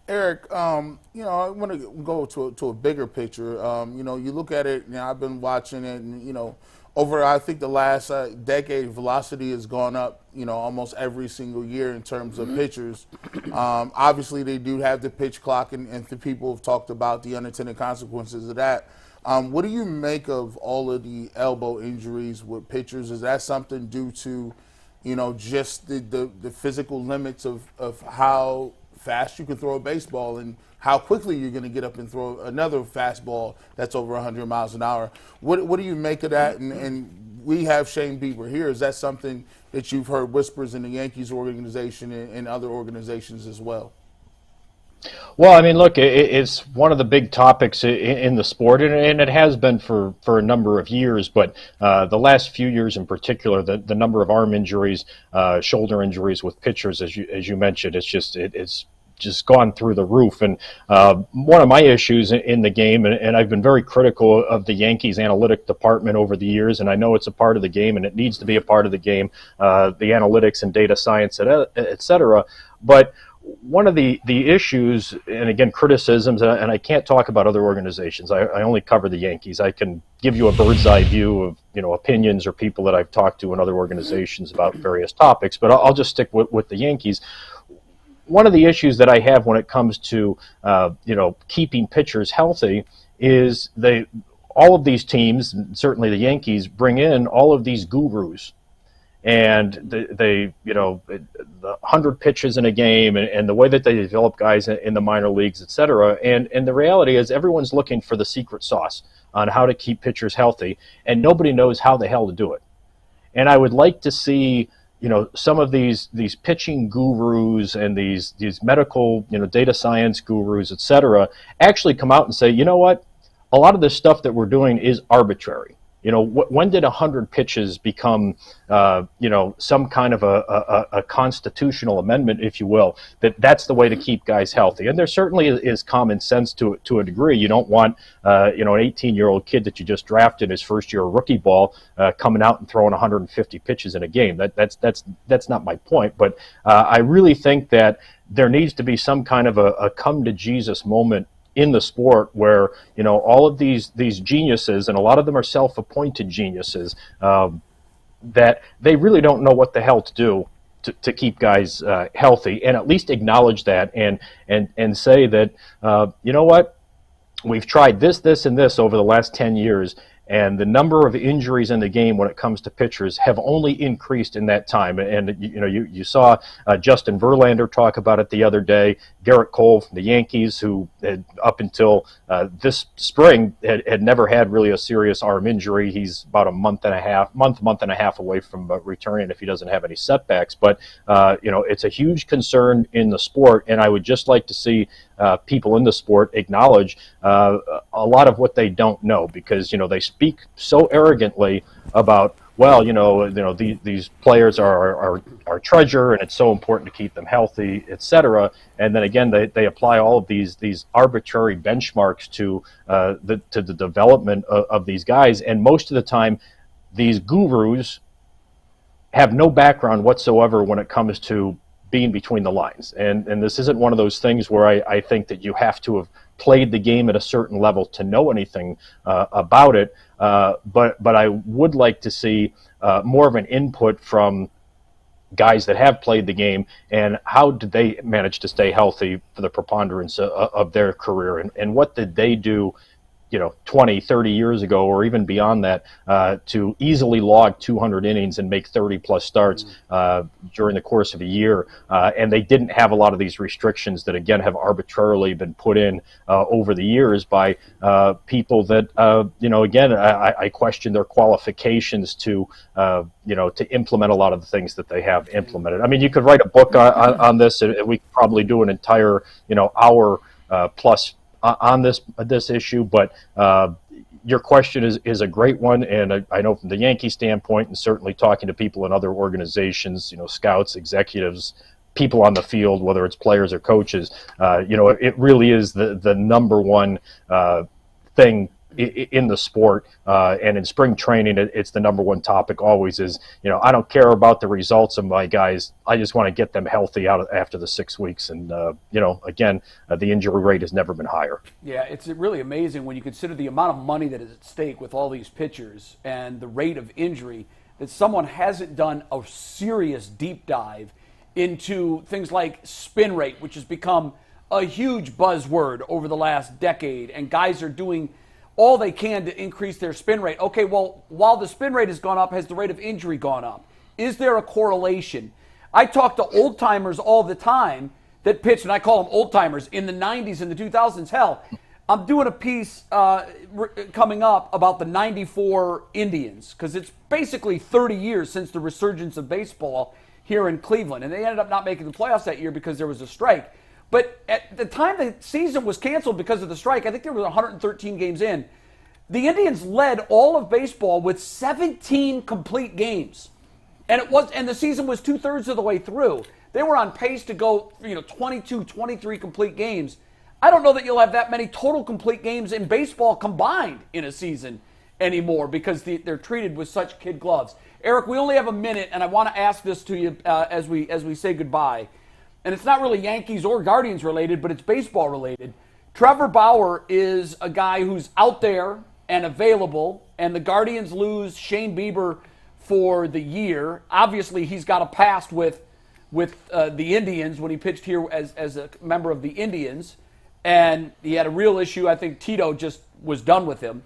Eric, I want to go to a bigger picture. You look at it. I've been watching it, and over I think the last decade, velocity has gone up. Almost every single year in terms of pitchers. Obviously, they do have the pitch clock, and the people have talked about the unintended consequences of that. What do you make of all of the elbow injuries with pitchers? Is that something due to, just the physical limits of how fast you can throw a baseball and how quickly you're going to get up and throw another fastball that's over 100 miles an hour? What do you make of that? And we have Shane Bieber here. Is that something that you've heard whispers in the Yankees organization and other organizations as well? Well, I mean, look, it's one of the big topics in the sport, and it has been for a number of years. But the last few years in particular, the number of arm injuries, shoulder injuries with pitchers, as you mentioned, it's just gone through the roof. And one of my issues in the game, and I've been very critical of the Yankees analytic department over the years, and I know it's a part of the game, and it needs to be a part of the game, the analytics and data science, et cetera. But one of the issues, and again, criticisms, and I can't talk about other organizations. I only cover the Yankees. I can give you a bird's eye view of, opinions or people that I've talked to in other organizations about various topics, but I'll just stick with the Yankees. One of the issues that I have when it comes to, keeping pitchers healthy is all of these teams, certainly the Yankees, bring in all of these gurus. And the 100 pitches in a game and the way that they develop guys in the minor leagues, et cetera. And the reality is everyone's looking for the secret sauce on how to keep pitchers healthy, and nobody knows how the hell to do it. And I would like to see, some of these pitching gurus and these medical, data science gurus, et cetera, actually come out and say, you know what? A lot of this stuff that we're doing is arbitrary. When did 100 pitches become, some kind of a constitutional amendment, if you will, that's the way to keep guys healthy? And there certainly is common sense to a degree. You don't want, an 18-year-old kid that you just drafted his first year of rookie ball coming out and throwing 150 pitches in a game. That's not my point. But I really think that there needs to be some kind of a come to Jesus moment in the sport where, all of these geniuses, and a lot of them are self-appointed geniuses, that they really don't know what the hell to do to keep guys healthy, and at least acknowledge that and say that, you know what, we've tried this, and this over the last 10 years, and the number of injuries in the game when it comes to pitchers have only increased in that time. And you saw Justin Verlander talk about it the other day. Garrett Cole from the Yankees, who had, up until this spring had never had really a serious arm injury. He's about a month and a half away from returning if he doesn't have any setbacks. But it's a huge concern in the sport, and I would just like to see people in the sport acknowledge a lot of what they don't know, because they speak so arrogantly about, well, these players are our treasure, and it's so important to keep them healthy, etc. And then again, they apply all of these arbitrary benchmarks to the development of these guys, and most of the time, these gurus have no background whatsoever when it comes to being between the lines. And this isn't one of those things where I think that you have to have played the game at a certain level to know anything about it. But I would like to see more of an input from guys that have played the game, and how did they manage to stay healthy for the preponderance of their career, and what did they do 20, 30 years ago, or even beyond that, to easily log 200 innings and make 30 plus starts during the course of a year. And they didn't have a lot of these restrictions that, again, have arbitrarily been put in over the years by people that, again, I question their qualifications to implement a lot of the things that they have implemented. I mean, you could write a book on this, and we could probably do an entire, hour plus on this issue, but your question is a great one, and I know from the Yankee standpoint, and certainly talking to people in other organizations, scouts, executives, people on the field, whether it's players or coaches, it really is the number one thing in the sport, and in spring training, it's the number one topic always is, I don't care about the results of my guys. I just want to get them healthy out after the 6 weeks. And, again, the injury rate has never been higher. Yeah, it's really amazing when you consider the amount of money that is at stake with all these pitchers and the rate of injury, that someone hasn't done a serious deep dive into things like spin rate, which has become a huge buzzword over the last decade, and guys are doing all they can to increase their spin rate. Okay, well, while the spin rate has gone up, has the rate of injury gone up? Is there a correlation? I talk to old-timers all the time that pitched, and I call them old-timers, in the 90s and the 2000s. Hell, I'm doing a piece coming up about the 94 Indians, because it's basically 30 years since the resurgence of baseball here in Cleveland, and they ended up not making the playoffs that year because there was a strike. But at the time the season was canceled because of the strike, I think there were 113 games in, the Indians led all of baseball with 17 complete games. And the season was 2/3 of the way through. They were on pace to go, 22, 23 complete games. I don't know that you'll have that many total complete games in baseball combined in a season anymore, because they're treated with such kid gloves. Eric, we only have a minute, and I want to ask this to you as we say goodbye. and it's not really Yankees or Guardians related, but it's baseball related. Trevor Bauer is a guy who's out there and available, and the Guardians lose Shane Bieber for the year. Obviously, he's got a past with the Indians when he pitched here as a member of the Indians, and he had a real issue. I think Tito just was done with him.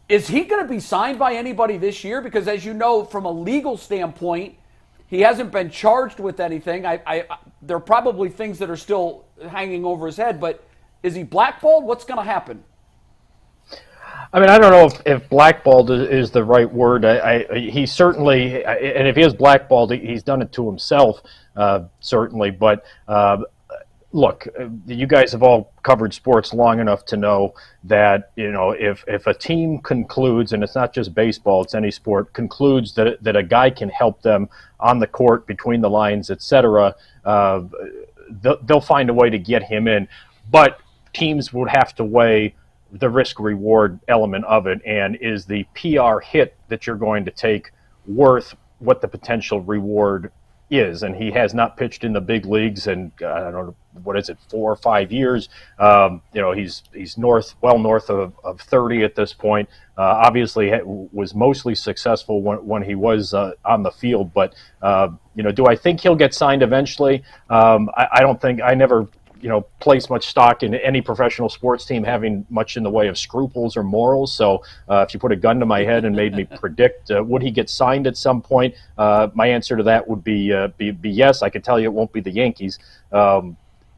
Is he going to be signed by anybody this year? Because as you know, from a legal standpoint, he hasn't been charged with anything. There are probably things that are still hanging over his head, but is he blackballed? What's going to happen? I mean, I don't know if blackballed is the right word. He certainly, and if he is blackballed, he's done it to himself, certainly. But look, you guys have all covered sports long enough to know that, if a team concludes, and it's not just baseball, it's any sport, concludes that a guy can help them on the court, between the lines, etc., they'll find a way to get him in. But teams would have to weigh the risk-reward element of it, and is the PR hit that you're going to take worth what the potential reward is? And he has not pitched in the big leagues in, I don't know, 4 or 5 years. He's well north of 30 at this point. Obviously was mostly successful when he was on the field. But, do I think he'll get signed eventually? I don't think, I never place much stock in any professional sports team having much in the way of scruples or morals. So if you put a gun to my head and made me predict, would he get signed at some point? My answer to that would be yes. I could tell you it won't be the Yankees.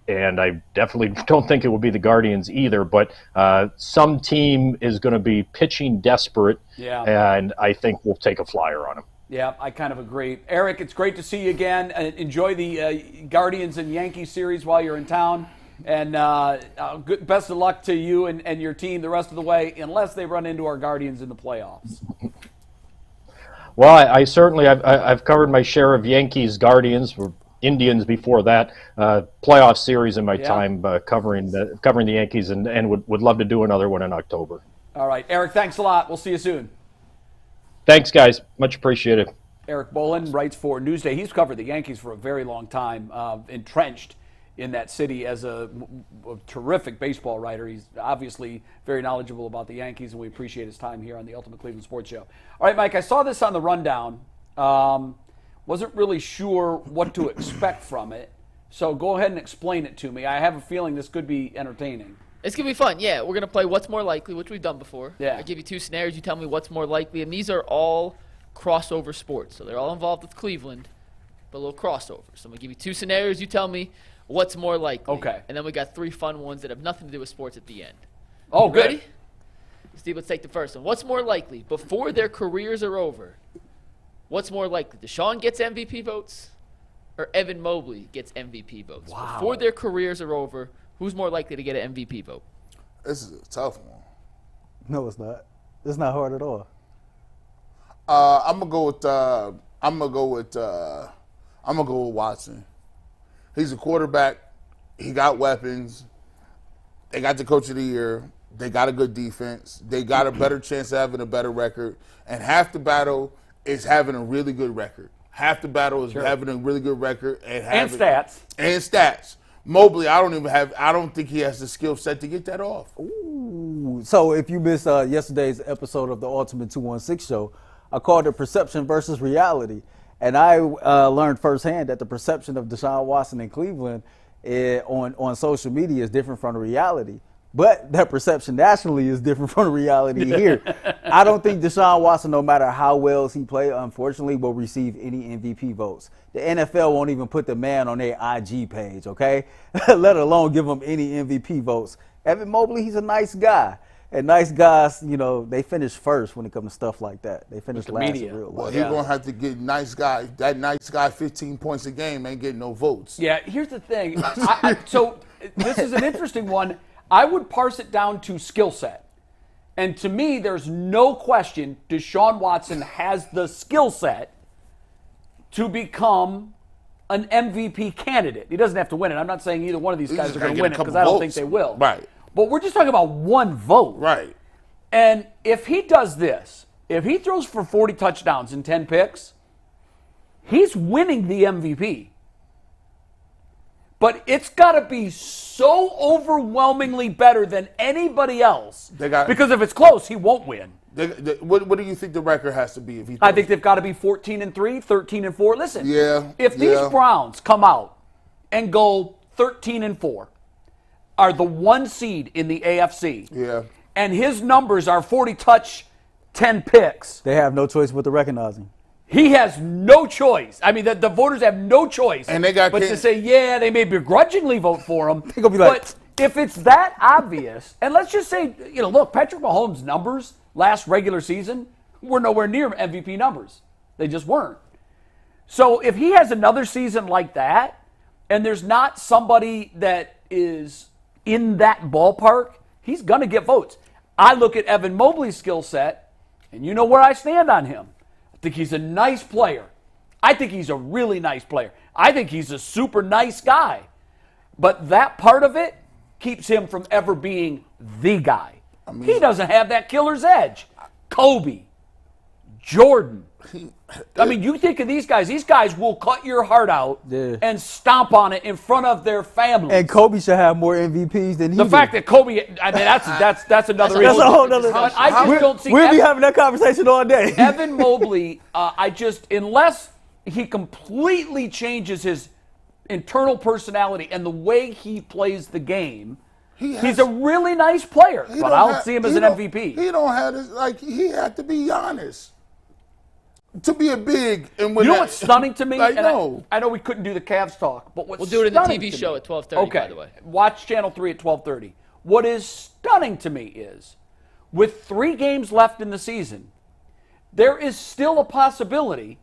And I definitely don't think it would be the Guardians either. But some team is going to be pitching desperate, and I think we'll take a flyer on him. Yeah, I kind of agree. Eric, it's great to see you again. Enjoy the Guardians and Yankees series while you're in town. And best of luck to you and your team the rest of the way, unless they run into our Guardians in the playoffs. Well, I certainly, I've covered my share of Yankees, Guardians, or Indians before that, playoff series in my time covering the Yankees, and would love to do another one in October. All right. Eric, thanks a lot. We'll see you soon. Thanks, guys. Much appreciated. Eric Boland writes for Newsday. He's covered the Yankees for a very long time, entrenched in that city as a terrific baseball writer. He's obviously very knowledgeable about the Yankees, and we appreciate his time here on the Ultimate Cleveland Sports Show. All right, Mike, I saw this on the rundown. Wasn't really sure what to expect from it, so go ahead and explain it to me. I have a feeling this could be entertaining. It's going to be fun. Yeah, we're going to play What's More Likely, which we've done before. Yeah. I give you 2 scenarios. You tell me what's more likely. And these are all crossover sports. So they're all involved with Cleveland, but a little crossover. So I'm going to give you 2 scenarios. You tell me what's more likely. Okay. And then we got 3 fun ones that have nothing to do with sports at the end. Oh, good. Ready? Steve, let's take the first one. What's more likely? Before their careers are over, what's more likely? Deshaun gets MVP votes or Evan Mobley gets MVP votes? Wow. Before their careers are over, who's more likely to get an MVP vote? This is a tough one. No, it's not. It's not hard at all. I'm gonna go with Watson. He's a quarterback. He got weapons. They got the coach of the year. They got a good defense. They got a better chance of having a better record. And half the battle is having a really good record. Half the battle is having a really good record and stats. And stats. Mobley, I don't think he has the skill set to get that off. Ooh. So if you missed yesterday's episode of the Ultimate 216 show, I called it perception versus reality. And I learned firsthand that the perception of Deshaun Watson in Cleveland on social media is different from the reality. But that perception nationally is different from the reality here. I don't think Deshaun Watson, no matter how well he play, unfortunately, will receive any MVP votes. The NFL won't even put the man on their IG page, okay? Let alone give him any MVP votes. Evan Mobley, he's a nice guy. And nice guys, they finish first when it comes to stuff like that. They finish last in real life. Well, he's going to have to get that nice guy 15 points a game, ain't getting no votes. Yeah, here's the thing. So this is an interesting one. I would parse it down to skill set. And to me, there's no question Deshaun Watson has the skill set to become an MVP candidate. He doesn't have to win it. I'm not saying either one of these guys are going to win it because I don't think they will. Right. But we're just talking about one vote. Right. And if he does this, if he throws for 40 touchdowns and 10 picks, he's winning the MVP. but it's got to be so overwhelmingly better than anybody else. Because if it's close, he won't win. What do you think the record has to be? If he I think they've got to be 14-3, 13-4. Listen, if these yeah. Browns come out and go 13-4, are the 1 seed in the AFC, and his numbers are 40 touch, 10 picks. They have no choice but to recognize him. He has no choice. I mean, the voters have no choice. And they got but to say, yeah, they may begrudgingly vote for him. They're gonna be like, but if it's that obvious, and let's just say, look, Patrick Mahomes' numbers last regular season were nowhere near MVP numbers. They just weren't. So if he has another season like that, and there's not somebody that is in that ballpark, he's going to get votes. I look at Evan Mobley's skill set, and you know where I stand on him. I think he's a nice player. I think he's a really nice player. I think he's a super nice guy. But that part of it keeps him from ever being the guy. He doesn't have that killer's edge. Kobe, Jordan. I mean, you think of these guys will cut your heart out and stomp on it in front of their family. And Kobe should have more MVPs than he The did. fact that Kobe, I mean, that's another That's a whole other. I just don't see. We'll be having that conversation all day. Evan Mobley, unless he completely changes his internal personality and the way he plays the game, he's a really nice player, but I don't see him as an MVP. He don't have this, he had to be Giannis to be a big. And you know what's stunning to me? I know we couldn't do the Cavs talk, but we'll do it in the TV show at 12:30. Okay, by the way, watch Channel 3 at 12:30. What is stunning to me is, with 3 games left in the season, there is still a possibility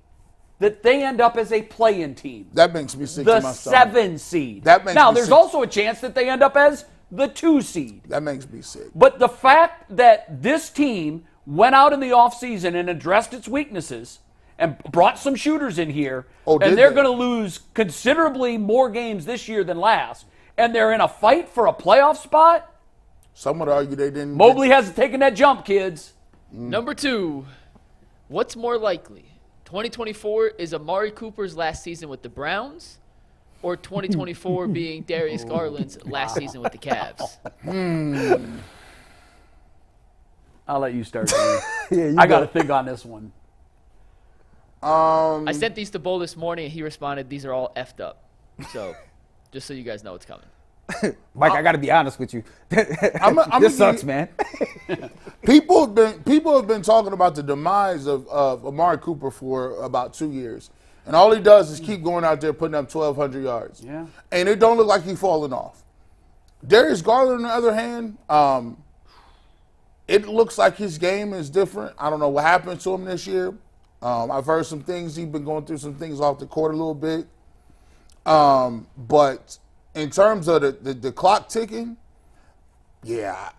that they end up as a play-in team. That makes me sick to my stomach. 7 seed. There's There's also a chance that they end up as the 2 seed. That makes me sick. But the fact that this team went out in the offseason and addressed its weaknesses and brought some shooters in here, and they're going to lose considerably more games this year than last, and they're in a fight for a playoff spot. Some would argue they didn't. Mobley hasn't taken that jump, kids. Number 2, what's more likely? 2024 is Amari Cooper's last season with the Browns, or 2024 being Darius Garland's last season with the Cavs? I'll let you start. Yeah, I got to think on this one. I sent these to Bull this morning, and he responded, "These are all effed up." So, just so you guys know what's coming. Mike, I got to be honest with you. This sucks, man. People have been talking about the demise of Amari Cooper for about 2 years, and all he does is keep going out there putting up 1,200 yards. Yeah, and it don't look like he's falling off. Darius Garland, on the other hand, it looks like his game is different. I don't know what happened to him this year. I've heard some things. He's been going through some things off the court a little bit. But in terms of the clock ticking, yeah,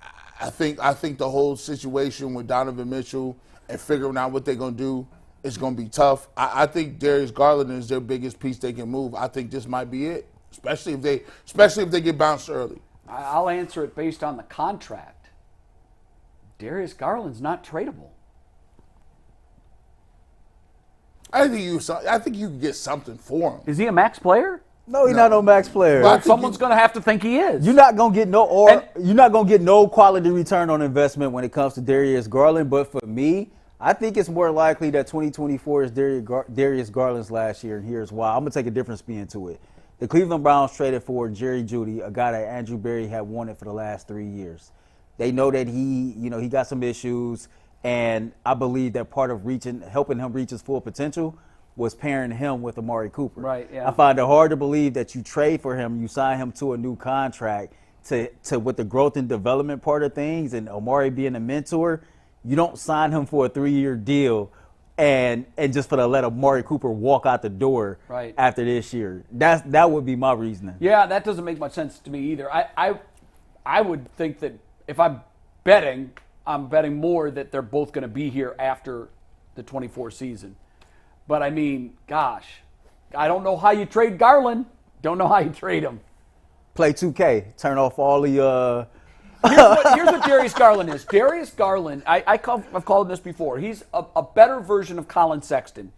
I think the whole situation with Donovan Mitchell and figuring out what they're going to do is going to be tough. I think Darius Garland is their biggest piece they can move. I think this might be it, especially if they get bounced early. I'll answer it based on the contract. Darius Garland's not tradable. I think you can get something for him. Is he a max player? No, he's not no max player. Well, someone's going to have to think he is. You're not gonna get no quality return on investment when it comes to Darius Garland. But for me, I think it's more likely that 2024 is Darius Garland's last year, and here's why. I'm gonna take a different spin to it. The Cleveland Browns traded for Jerry Jeudy, a guy that Andrew Berry had wanted for the last 3 years. They know that he got some issues, and I believe that part of helping him reach his full potential was pairing him with Amari Cooper. Right, yeah. I find it hard to believe that you trade for him, you sign him to a new contract to with the growth and development part of things and Amari being a mentor, you don't sign him for a 3-year deal and just for to let Amari Cooper walk out the door after this year. That would be my reasoning. Yeah, that doesn't make much sense to me either. I would think that if I'm betting more that they're both going to be here after the 24 season. But, I mean, gosh, I don't know how you trade Garland. Don't know how you trade him. Play 2K. Turn off all the Here's what Darius Garland is. Darius Garland, I've called him this before. He's a better version of Colin Sexton.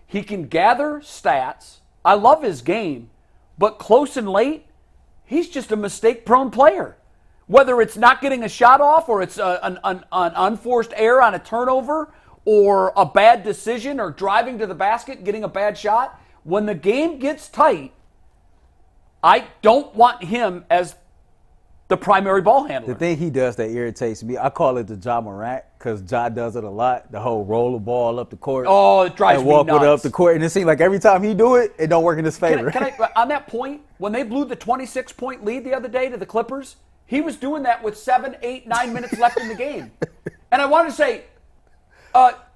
He can gather stats. I love his game. But close and late, he's just a mistake-prone player. Whether it's not getting a shot off or it's an unforced error on a turnover or a bad decision or driving to the basket, getting a bad shot, when the game gets tight, I don't want him as the primary ball handler. The thing he does that irritates me, I call it the Ja Morant, because Ja does it a lot. The whole roll the ball up the court. Oh, it drives me nuts. And walk with it up the court. And it seems like every time he do it, it don't work in his favor. On that point, when they blew the 26-point lead the other day to the Clippers, he was doing that with 7, 8, 9 minutes left in the game. And I wanted to say,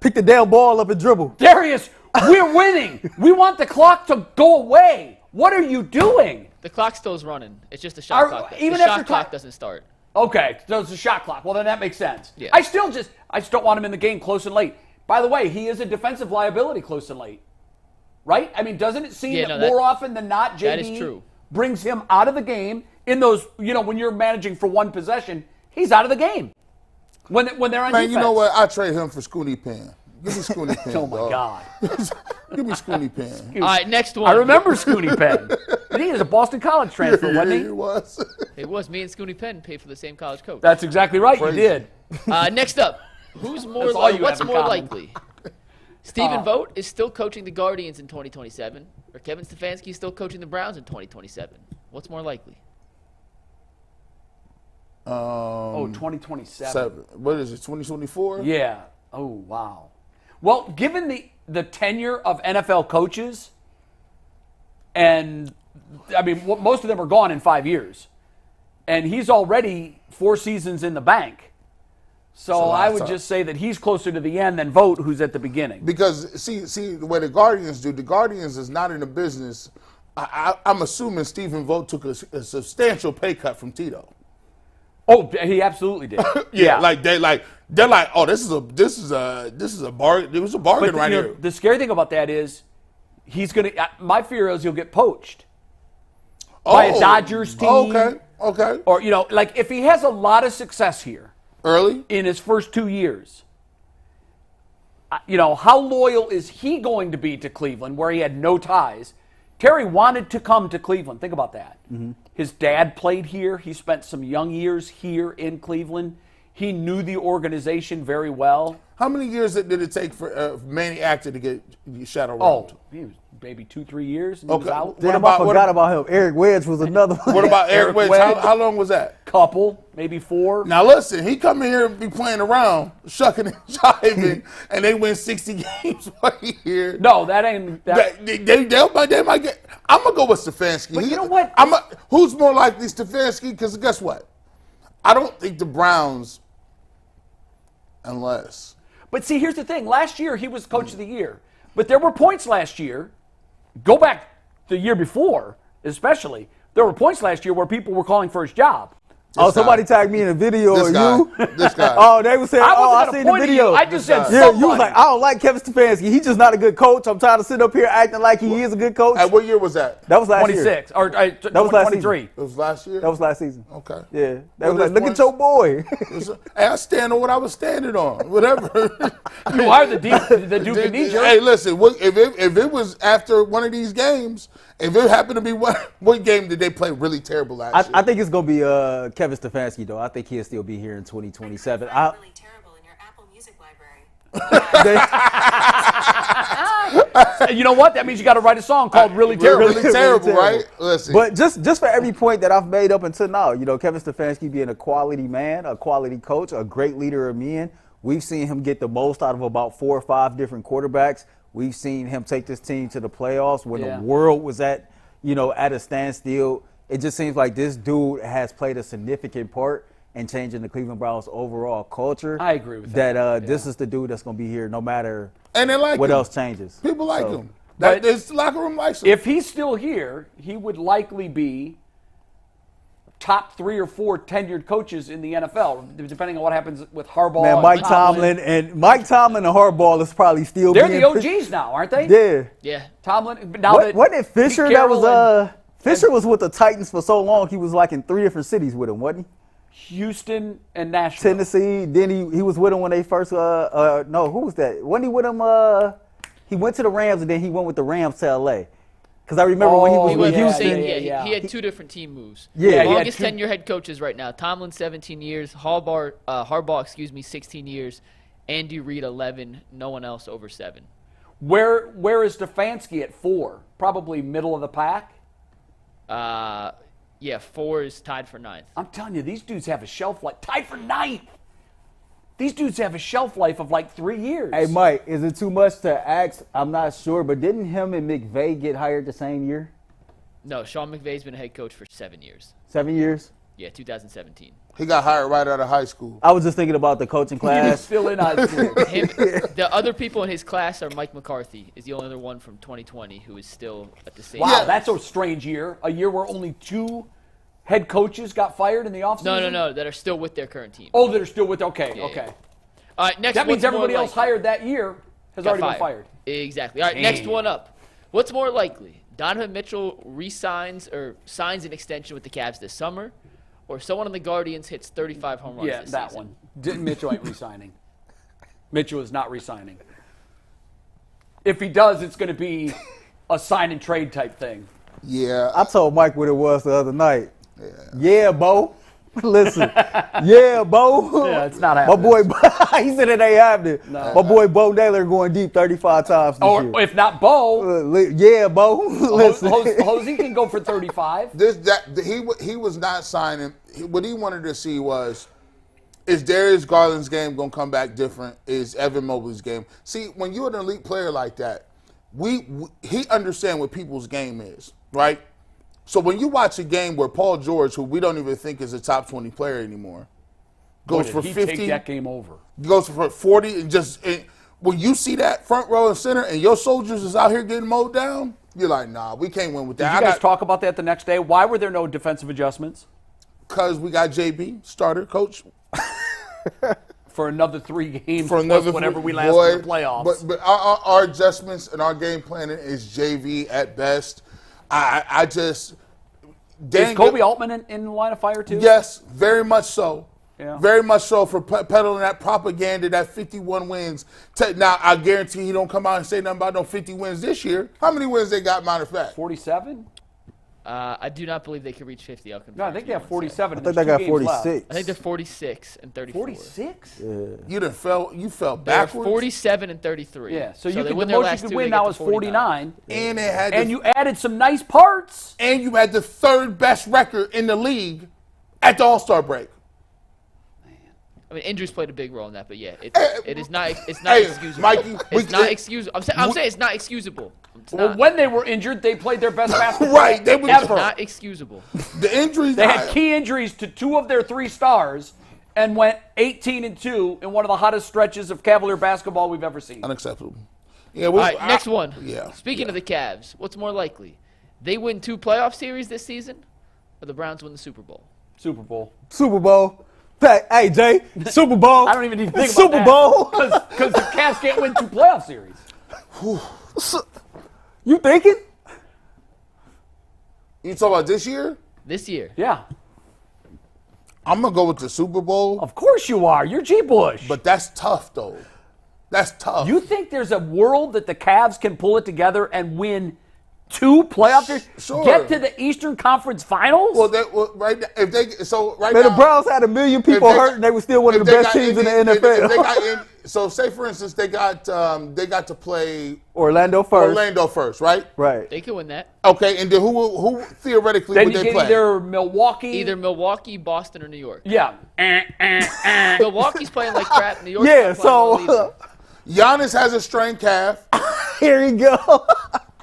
pick the damn ball up and dribble. Darius, we're winning. We want the clock to go away. What are you doing? The clock still's running. It's just the shot clock. Even the after shot clock doesn't start. Okay, so it's a shot clock. Well, then that makes sense. Yeah. I just don't want him in the game close and late. By the way, he is a defensive liability close and late. Right? I mean, doesn't it seem that more often than not, JD that is true. Brings him out of the game in those, when you're managing for one possession, he's out of the game. When they're on defense. You know what? I trade him for Scooney Penn. Give me Scooney Penn. Oh, my God. Give me Scooney Penn. All right, next one. I remember Scooney Penn. He is a Boston College transfer, wasn't he? He was. It was. Me and Scooney Penn paid for the same college coach. That's exactly right. Crazy. You did. Next up, what's more likely? Stephen Vogt is still coaching the Guardians in 2027, or Kevin Stefanski is still coaching the Browns in 2027. What's more likely? 2027. What is it, 2024? Yeah. Oh, wow. Well, given the tenure of NFL coaches, and, I mean, most of them are gone in 5 years, and he's already 4 seasons in the bank. So I would just say that he's closer to the end than Vogt, who's at the beginning. Because, see the way the Guardians do, the Guardians is not in the business. I'm assuming Stephen Vogt took a substantial pay cut from Tito. Oh, he absolutely did. Yeah, they're like, oh, this is a bargain. It was a bargain right here. The scary thing about that is, my fear is he'll get poached by a Dodgers team. Okay. Or if he has a lot of success here early in his first 2 years, how loyal is he going to be to Cleveland, where he had no ties? Terry wanted to come to Cleveland. Think about that. Mm-hmm. His dad played here. He spent some young years here in Cleveland. He knew the organization very well. How many years did it take for Manny Actor to get shadow rolled? Oh, he was maybe 2-3 years. And he was out. I forgot about him. Eric Wedge was another one. What about Eric Wedge? How long was that? Couple, maybe 4. Now listen, he come in here and be playing around, shucking and jiving, and they win 60 games right here. No, that ain't. They might get. I'm gonna go with Stefanski. But you know what? Who's more likely, Stefanski? Because guess what? I don't think the Browns, unless. But see, here's the thing. Last year, he was coach of the year. But there were points last year. Go back the year before, especially. There were points last year where people were calling for his job. Somebody tagged me in a video of you. This guy. Oh, they were saying, I seen the video. I just said somebody. You was like, I don't like Kevin Stefanski. He's just not a good coach. I'm trying to sit up here acting like he is a good coach. What year was that? That was last 26, year. Or that was last 23. Season. It was last year? That was last season. Okay. Yeah. That was like, look at your boy. Hey, I stand on what I was standing on. Whatever. You are the Duke of New Jersey. Hey, listen, if it was after one of these games, if it happened to be what game did they play really terrible last year? I think it's going to be Kevin Stefanski, though. I think he'll still be here in 2027. Really terrible in your Apple Music library. You know what? That means you got to write a song called Really Terrible. Really terrible, right? Listen. But just for every point that I've made up until now, Kevin Stefanski being a quality man, a quality coach, a great leader of men. We've seen him get the most out of about 4 or 5 different quarterbacks. We've seen him take this team to the playoffs when the world was at a standstill. It just seems like this dude has played a significant part in changing the Cleveland Browns' overall culture. I agree with that. This is the dude that's going to be here no matter and they like what him. else changes. People like him. But this locker room likes him. If he's still here, he would likely be top 3 or 4 tenured coaches in the NFL, depending on what happens with Harbaugh. Man, Mike Tomlin and Harbaugh is probably still. They're the OGs now, aren't they? Yeah. Yeah. Tomlin. Now wasn't it Fisher that was? Fisher was with the Titans for so long. He was like in 3 different cities with him, wasn't he? Houston and Nashville. Tennessee. Then he was with him when they first. No, who was that? Wasn't he with him? He went to the Rams and then he went with the Rams to LA. Because I remember when he was He with went from Houston. Saint- yeah. He had 2 different team moves. Yeah, he had Longest 2 tenure head coaches right now. Tomlin 17 years. Harbaugh, 16 years. Andy Reid 11. No one else over 7. Where is Stefanski at 4? Probably middle of the pack. Yeah, 4 is tied for 9th. I'm telling you, these dudes have a shelf life. Tied for 9th. These dudes have a shelf life of like 3 years. Hey, Mike, is it too much to ask? I'm not sure, but didn't him and McVay get hired the same year? No, Sean McVay's been a head coach for 7 years. 7 years? Yeah, 2017. He got hired right out of high school. I was just thinking about the coaching He's class. still in high school. The other people in his class are Mike McCarthy is the only other one from 2020 who is still at the same. Wow, Yeah. that's a strange year. A year where only 2 head coaches got fired in the offseason? No, that are still with their current team. Oh, they're still with, okay. Yeah. All right, next. That means what's more everybody else likely? hired that year has Got already been fired. Exactly. All right, next one up. What's more likely? Donovan Mitchell signs an extension with the Cavs this summer, or someone on the Guardians hits 35 home runs Yeah, this that season? one. Mitchell ain't resigning. Mitchell is not resigning. If he does, it's going to be a sign and trade type thing. Yeah. I told Mike what it was the other night. Yeah, Bo. Listen. Yeah, Bo. Yeah, it's not My happening. boy, he said it ain't happening. My boy Bo Naylor going deep 35 times this year. Or if not Bo, Yeah, Bo. Listen. Hosey can go for 35. He was not signing. What he wanted to see was, is Darius Garland's game going to come back different? Is Evan Mobley's game? See, when you're an elite player like that, he understands what people's game is, right? So when you watch a game where Paul George, who we don't even think is a top 20 player anymore, goes Boy, for did he 50, take that game over. goes for 40, and when you see that front row and center and your soldiers is out here getting mowed down, you're like, nah, we can't win with Did that. you guys talk about that the next day? Why were there no defensive adjustments? Because we got JB, starter coach. For another 3 games, For plus another whatever we last boy, in the playoffs. But our adjustments and our game planning is JV at best. I just Is Kobe Altman in the line of fire too? Yes, very much so. Yeah. Very much so for peddling that propaganda, that 51 wins. Now, I guarantee he don't come out and say nothing about no 50 wins this year. How many wins they got, matter of fact? 47? I do not believe they could reach 50. I'll confirm. No, I think they have 47. I think they got 46. I think they're 46 and 34. 46? You fell They're backwards. 47 and 33. Yeah, so you they could, the win their most you last could 2, win they now get is to 49. And they had And you added some nice parts. and you had the 3rd best record in the league at the All-Star break. I mean, injuries played a big role in that, but yeah, Hey, it's not excusable. Mikey, it's not excusable. I'm saying it's not excusable. It's Well, not. when they were injured, they played their best basketball Right, they were ever. Not excusable. The injuries. They had key injuries to 2 of their 3 stars and went 18-2 in one of the hottest stretches of Cavalier basketball we've ever seen. Unacceptable. Yeah. All right, next one. Yeah. Speaking of the Cavs, what's more likely? They win 2 playoff series this season, or the Browns win the Super Bowl? Super Bowl. Super Bowl. Hey, Jay, Super Bowl. I don't even need to think Super about Bowl. Because the Cavs can't win 2 playoff series. You thinking? You talking about this year? This year. Yeah. I'm gonna go with the Super Bowl, Of course you are. You're G. Bush. but that's tough though. That's tough. You think there's a world that the Cavs can pull it together and win 2 playoff series? Sure. Get to the Eastern Conference Finals? right now, if they right Man, now, the Browns had 1 million people if they- hurt, and they were still one of if the they best got teams in the Indy- NFL. if they got so say for instance they got to play Orlando first. Orlando first, right? Right. They could win that. Okay, and then who theoretically then would you they get play? either Milwaukee. Either Milwaukee, Boston, or New York. Yeah. Milwaukee's playing like crap. New York's Yeah, not playing well so Giannis has a strained calf. here you go.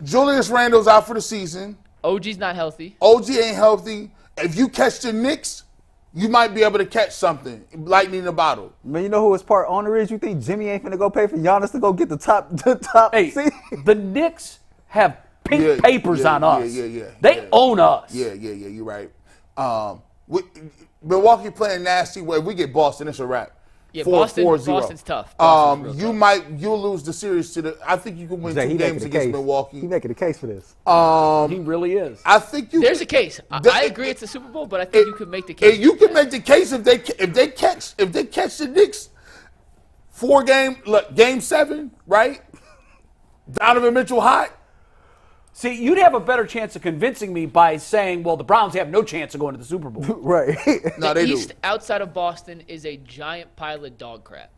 Julius Randle's out for the season. either. OG's not healthy. OG ain't healthy. If you catch the Knicks, you might be able to catch something, lightning in a bottle. Man, you know who his part owner is? You think Jimmy ain't finna go pay for Giannis to go get the top Hey, seed? the Knicks have pink Yeah, papers yeah, on us. yeah. They own us. Yeah, you're right. Milwaukee playing nasty. If we get Boston, it's a wrap. Yeah, 4-0. Boston's tough. Boston's real tough. You'll lose the series to the. I think you can win Jay, 2 he games making a against case. Milwaukee. He making a case for this. He really is. I think you. There's a case. I agree it's a Super Bowl, but I think you could make the case. And you can make the case if they catch the Knicks. 4-game game 7, right? Donovan Mitchell hot. See, you'd have a better chance of convincing me by saying, well, the Browns have no chance of going to the Super Bowl. Right. No, The they East do. outside of Boston is a giant pile of dog crap.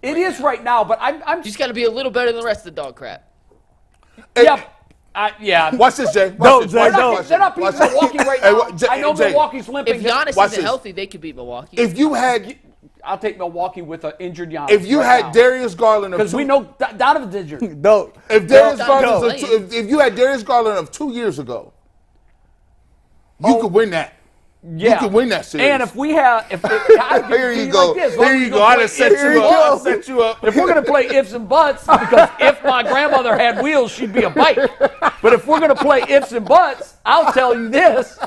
It is right now, but I'm You just got to be a little better than the rest of the dog crap. yeah. Watch this, Jay. No, Watch this. Jay, Watch no. this. They're not beating Watch this. Milwaukee right Hey, now. Jay- I know Jay, Milwaukee's limping. If Giannis Watch isn't this. healthy, they could beat Milwaukee. If you had I'll take Milwaukee with an injured Giannis. If you right had Darius Garland of because we know Donovan's injured. No. if Darius No, Garland no. if you had Darius Garland of 2 years ago, you could win that. Yeah. You can win that series. And if we have, Here you go. Here you go. I done set you up. I set you up. If we're going to play ifs and buts, because if my grandmother had wheels, she'd be a bike. But if we're going to play ifs and buts, I'll tell you this: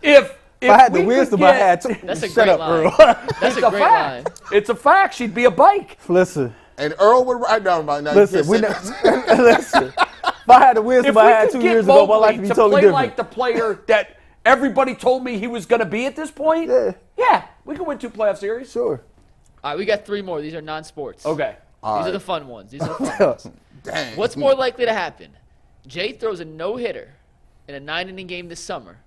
if I had the we could wisdom, I get- had to. That's a Shut great up, line. Earl. That's It's a a great line. fact. It's a fact. She'd be a bike. Listen. And Earl would write down right now. Listen. Listen. If I had the wisdom If I we had could 2 get years ago, my Mobley life would be to totally play different. like the player that everybody told me he was going to be at this point, yeah, we could win 2 playoff series. Sure. All right, we got 3 more. These are non-sports. Okay. These are the fun ones. These are the fun ones. Dang. What's more likely to happen? Jay throws a no-hitter in a 9-inning game this summer,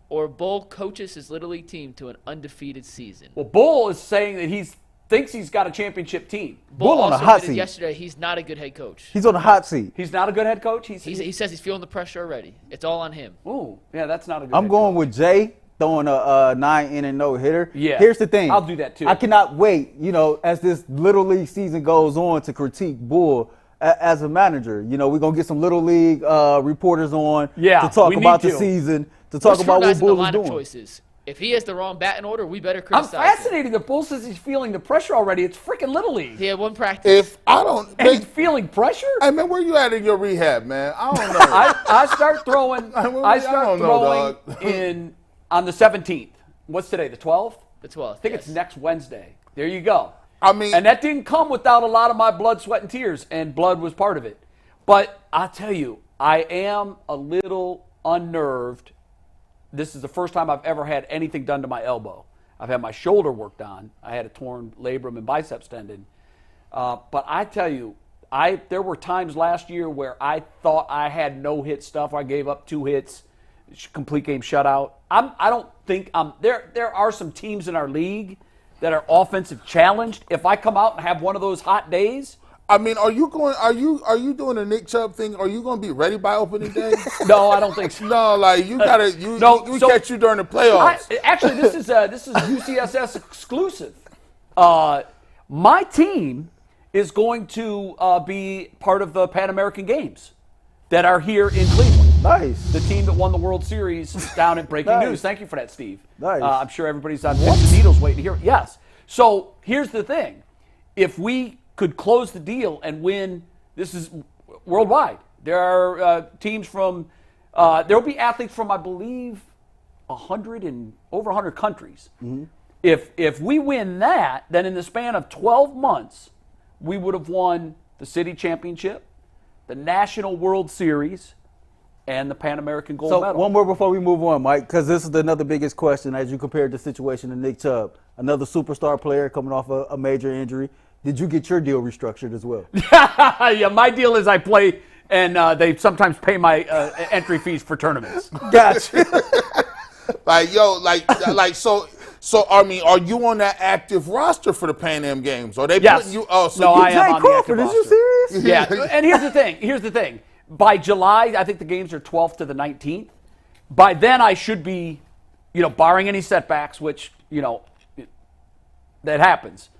or Bull coaches his Little League team to an undefeated season. Well, Bull is saying that thinks he's got a championship team. Bull on also a hot admitted seat. yesterday he's not a good head coach. He's on the hot seat. He's not a good head coach. He says he's feeling the pressure already. It's all on him. Ooh, yeah, that's not a good I'm head going coach. with Jay throwing a 9-inning no-hitter. Yeah. Here's the thing. I'll do that too. I cannot wait, as this Little League season goes on to critique Bull as a manager. We're going to get some Little League reporters on to talk we about need the to. season, to talk about what Scrutinizing Bull the is lineup doing. choices. If he has the wrong batting order, we better I'm criticize him. fascinated that Bull says he's feeling the pressure already. It's freaking Little League. He had one practice. If I don't, And he's feeling pressure? hey man, where you at in your rehab, man? I don't know. I start throwing I don't know, in on the 17th. What's today, the 12th? the 12th. I think it's next Wednesday. There you go. I mean, And that didn't come without a lot of my blood, sweat, and tears, and blood was part of it. But I'll tell you, I am a little unnerved. This is the first time I've ever had anything done to my elbow. I've had my shoulder worked on. I had a torn labrum and biceps tendon. But I tell you, there were times last year where I thought I had no-hit stuff. I gave up 2 hits, complete game shutout. I don't think there are some teams in our league that are offensive challenged. If I come out and have one of those hot days, I mean, are you doing a Nick Chubb thing? Are you going to be ready by opening day? no, I don't think so. No, like you gotta we so- catch you during the playoffs. Actually, this is UCSS exclusive. My team is going to be part of the Pan American Games that are here in Cleveland. Nice. The team that won the World Series down at Breaking Nice. News. Thank you for that, Steve. Nice. I'm sure everybody's on pins and needles waiting to hear it. Yes. So here's the thing. If we could close the deal and win, this is worldwide. There are teams from, there will be athletes from, I believe, over 100 countries. Mm-hmm. If we win that, then in the span of 12 months, we would have won the city championship, the National World Series, and the Pan American Gold So Medal. one more before we move on, Mike, because this is another biggest question as you compared the situation to Nick Chubb, another superstar player coming off a major injury. Did you get your deal restructured as well? Yeah, my deal is I play, and they sometimes pay my entry fees for tournaments. Gotcha. So I mean, are you on that active roster for the Pan Am Games? Are they Yes. putting you? Oh, so No, you, I am Jay on the active Crawford, is you roster. serious? Yeah, and here's the thing. By July, I think the games are 12th to the 19th. By then, I should be, barring any setbacks, which, that happens.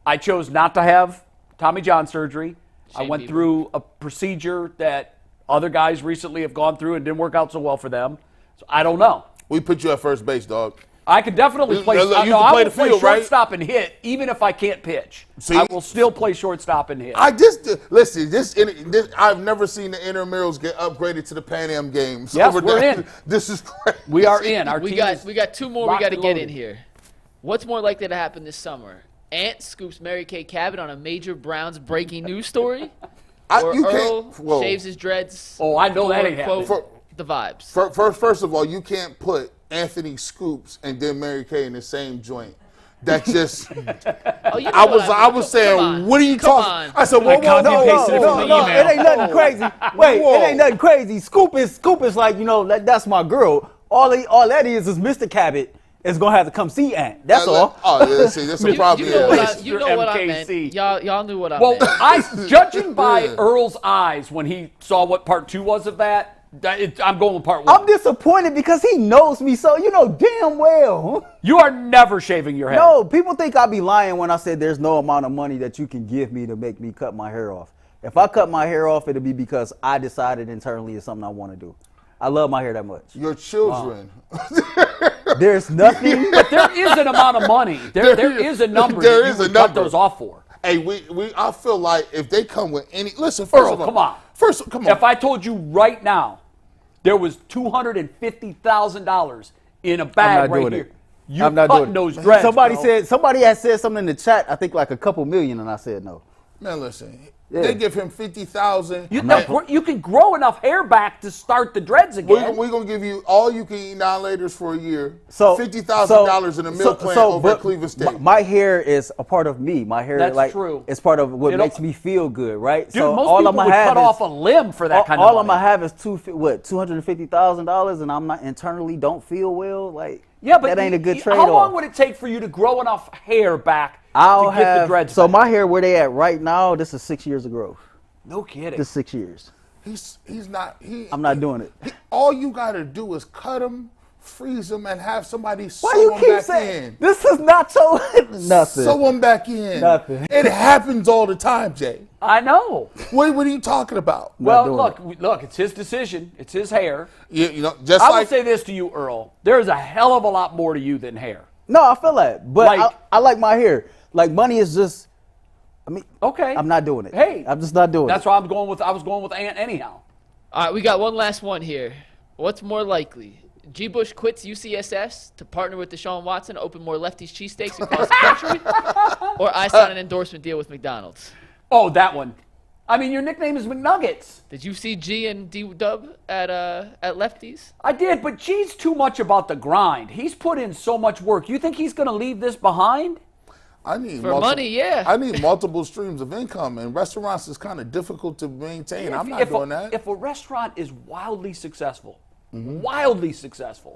I chose not to have Tommy John surgery. I Shame went people. through a procedure that other guys recently have gone through and didn't work out so well for them. So I don't know. we put you at first base, dog. I could definitely play. You can I play will the field, play right? shortstop and hit, even if I can't pitch. See? I will still play shortstop and hit. Listen. This I've never seen the intramurals get upgraded to the Pan Am Games. Yes, over we're there. in. This is crazy. We are in. Our We team got is we got 2 more we locked got to and get loaded. in here. What's more likely to happen this summer? Ant scoops Mary Kay Cabot on a major Browns breaking news story, or You Earl can't. Whoa. shaves his dreads. Oh, I know that for, ain't quote, happening. the vibes. First of all, you can't put Anthony Scoops and then Mary Kay in the same joint. that just. Oh, you know I what was mean. Come saying, on. what are you Come talking? on. I said, I copy and pasted it from the No, email. it ain't nothing crazy. Wait, Whoa. it ain't nothing crazy. Scoop is like, that's my girl. All that is Mr. Cabot is gonna have to come see Aunt. That's all. Oh, yeah, see, that's a problem. You know what Yeah. I meant. MKC. Y'all knew what I Well, meant. judging by Yeah. Earl's eyes when he saw what part 2 was of that, I'm going with part 1. I'm disappointed because he knows me so, damn well. You are never shaving your head. No, people think I be lying when I said there's no amount of money that you can give me to make me cut my hair off. If I cut my hair off, it'll be because I decided internally it's something I want to do. I love my hair that much. Your children. There's nothing. But there is an amount of money. There is a number There that you is a would cut number. those off for. Hey, I feel like if they come with any, listen, first Earl, of all, come on. come on. If I told you right now there was $250,000 in a bag right here, you're I'm not cutting doing it. those dreads. Somebody had said something in the chat, I think like a couple million, and I said no. Man, listen, Yeah. they give him 50,000. You can grow enough hair back to start the dreads again. We're gonna give you all you can eat now-laters for a year. So $50,000 in a meal plan over at Cleveland State. My hair is a part of me. My hair, That's true. it's part of what You know- makes me feel good, right? Dude, so most all people I'm gonna would have cut is, off a limb for that kind all of I'm money. gonna have is $250,000, and I'm not internally don't feel well. Like, Yeah, but that ain't a good how trade-off. long would it take for you to grow enough hair back I'll to get the have dreads so back? my hair where they at right now. This is 6 years of growth. No kidding. This 6 years. He's not. I'm not doing it. All you gotta do is cut them, freeze them, and have somebody sew Why you them keep back saying in. this is not so nothing? Sew them back in. Nothing. It happens all the time, Jay. I know. What are you talking about? Well, doing look, it's his decision. It's his hair. Just I like will say this to you, Earl. There is a hell of a lot more to you than hair. No, I feel that, but Like- I like my hair. Like money is just. I mean, Okay. I'm not doing it. Hey, I'm just not doing That's it. why I was going with Ant anyhow. All right, we got one last one here. What's more likely? G. Bush quits UCSS to partner with Deshaun Watson to open more lefties cheesesteaks across the country? Or I sign an endorsement deal with McDonald's? Oh, that one. I mean, your nickname is McNuggets. Did you see G and D-Dub at lefties? I did, but G's too much about the grind. He's put in so much work. You think he's going to leave this behind? I need For money, yeah. I need multiple streams of income, and restaurants is kind of difficult to maintain. I'm not doing that. If a restaurant is wildly successful, Mm-hmm.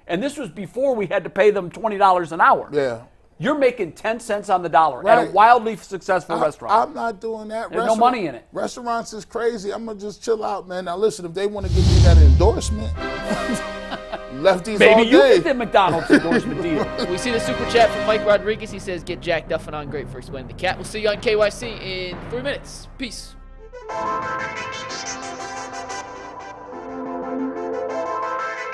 and this was before we had to pay them $20 an hour. Yeah. You're making 10 cents on the dollar at Right. a wildly successful restaurant. I'm not doing that. There's no money in it. Restaurants is crazy. I'm gonna just chill out, man. Now listen, if they want to give me that endorsement, lefties all Maybe you day. get the McDonald's endorsement deal. We see the super chat from Mike Rodriguez. He says, get Jack Duffin on. Great for explaining the cat. We'll see you on KYC in 3 minutes. Peace.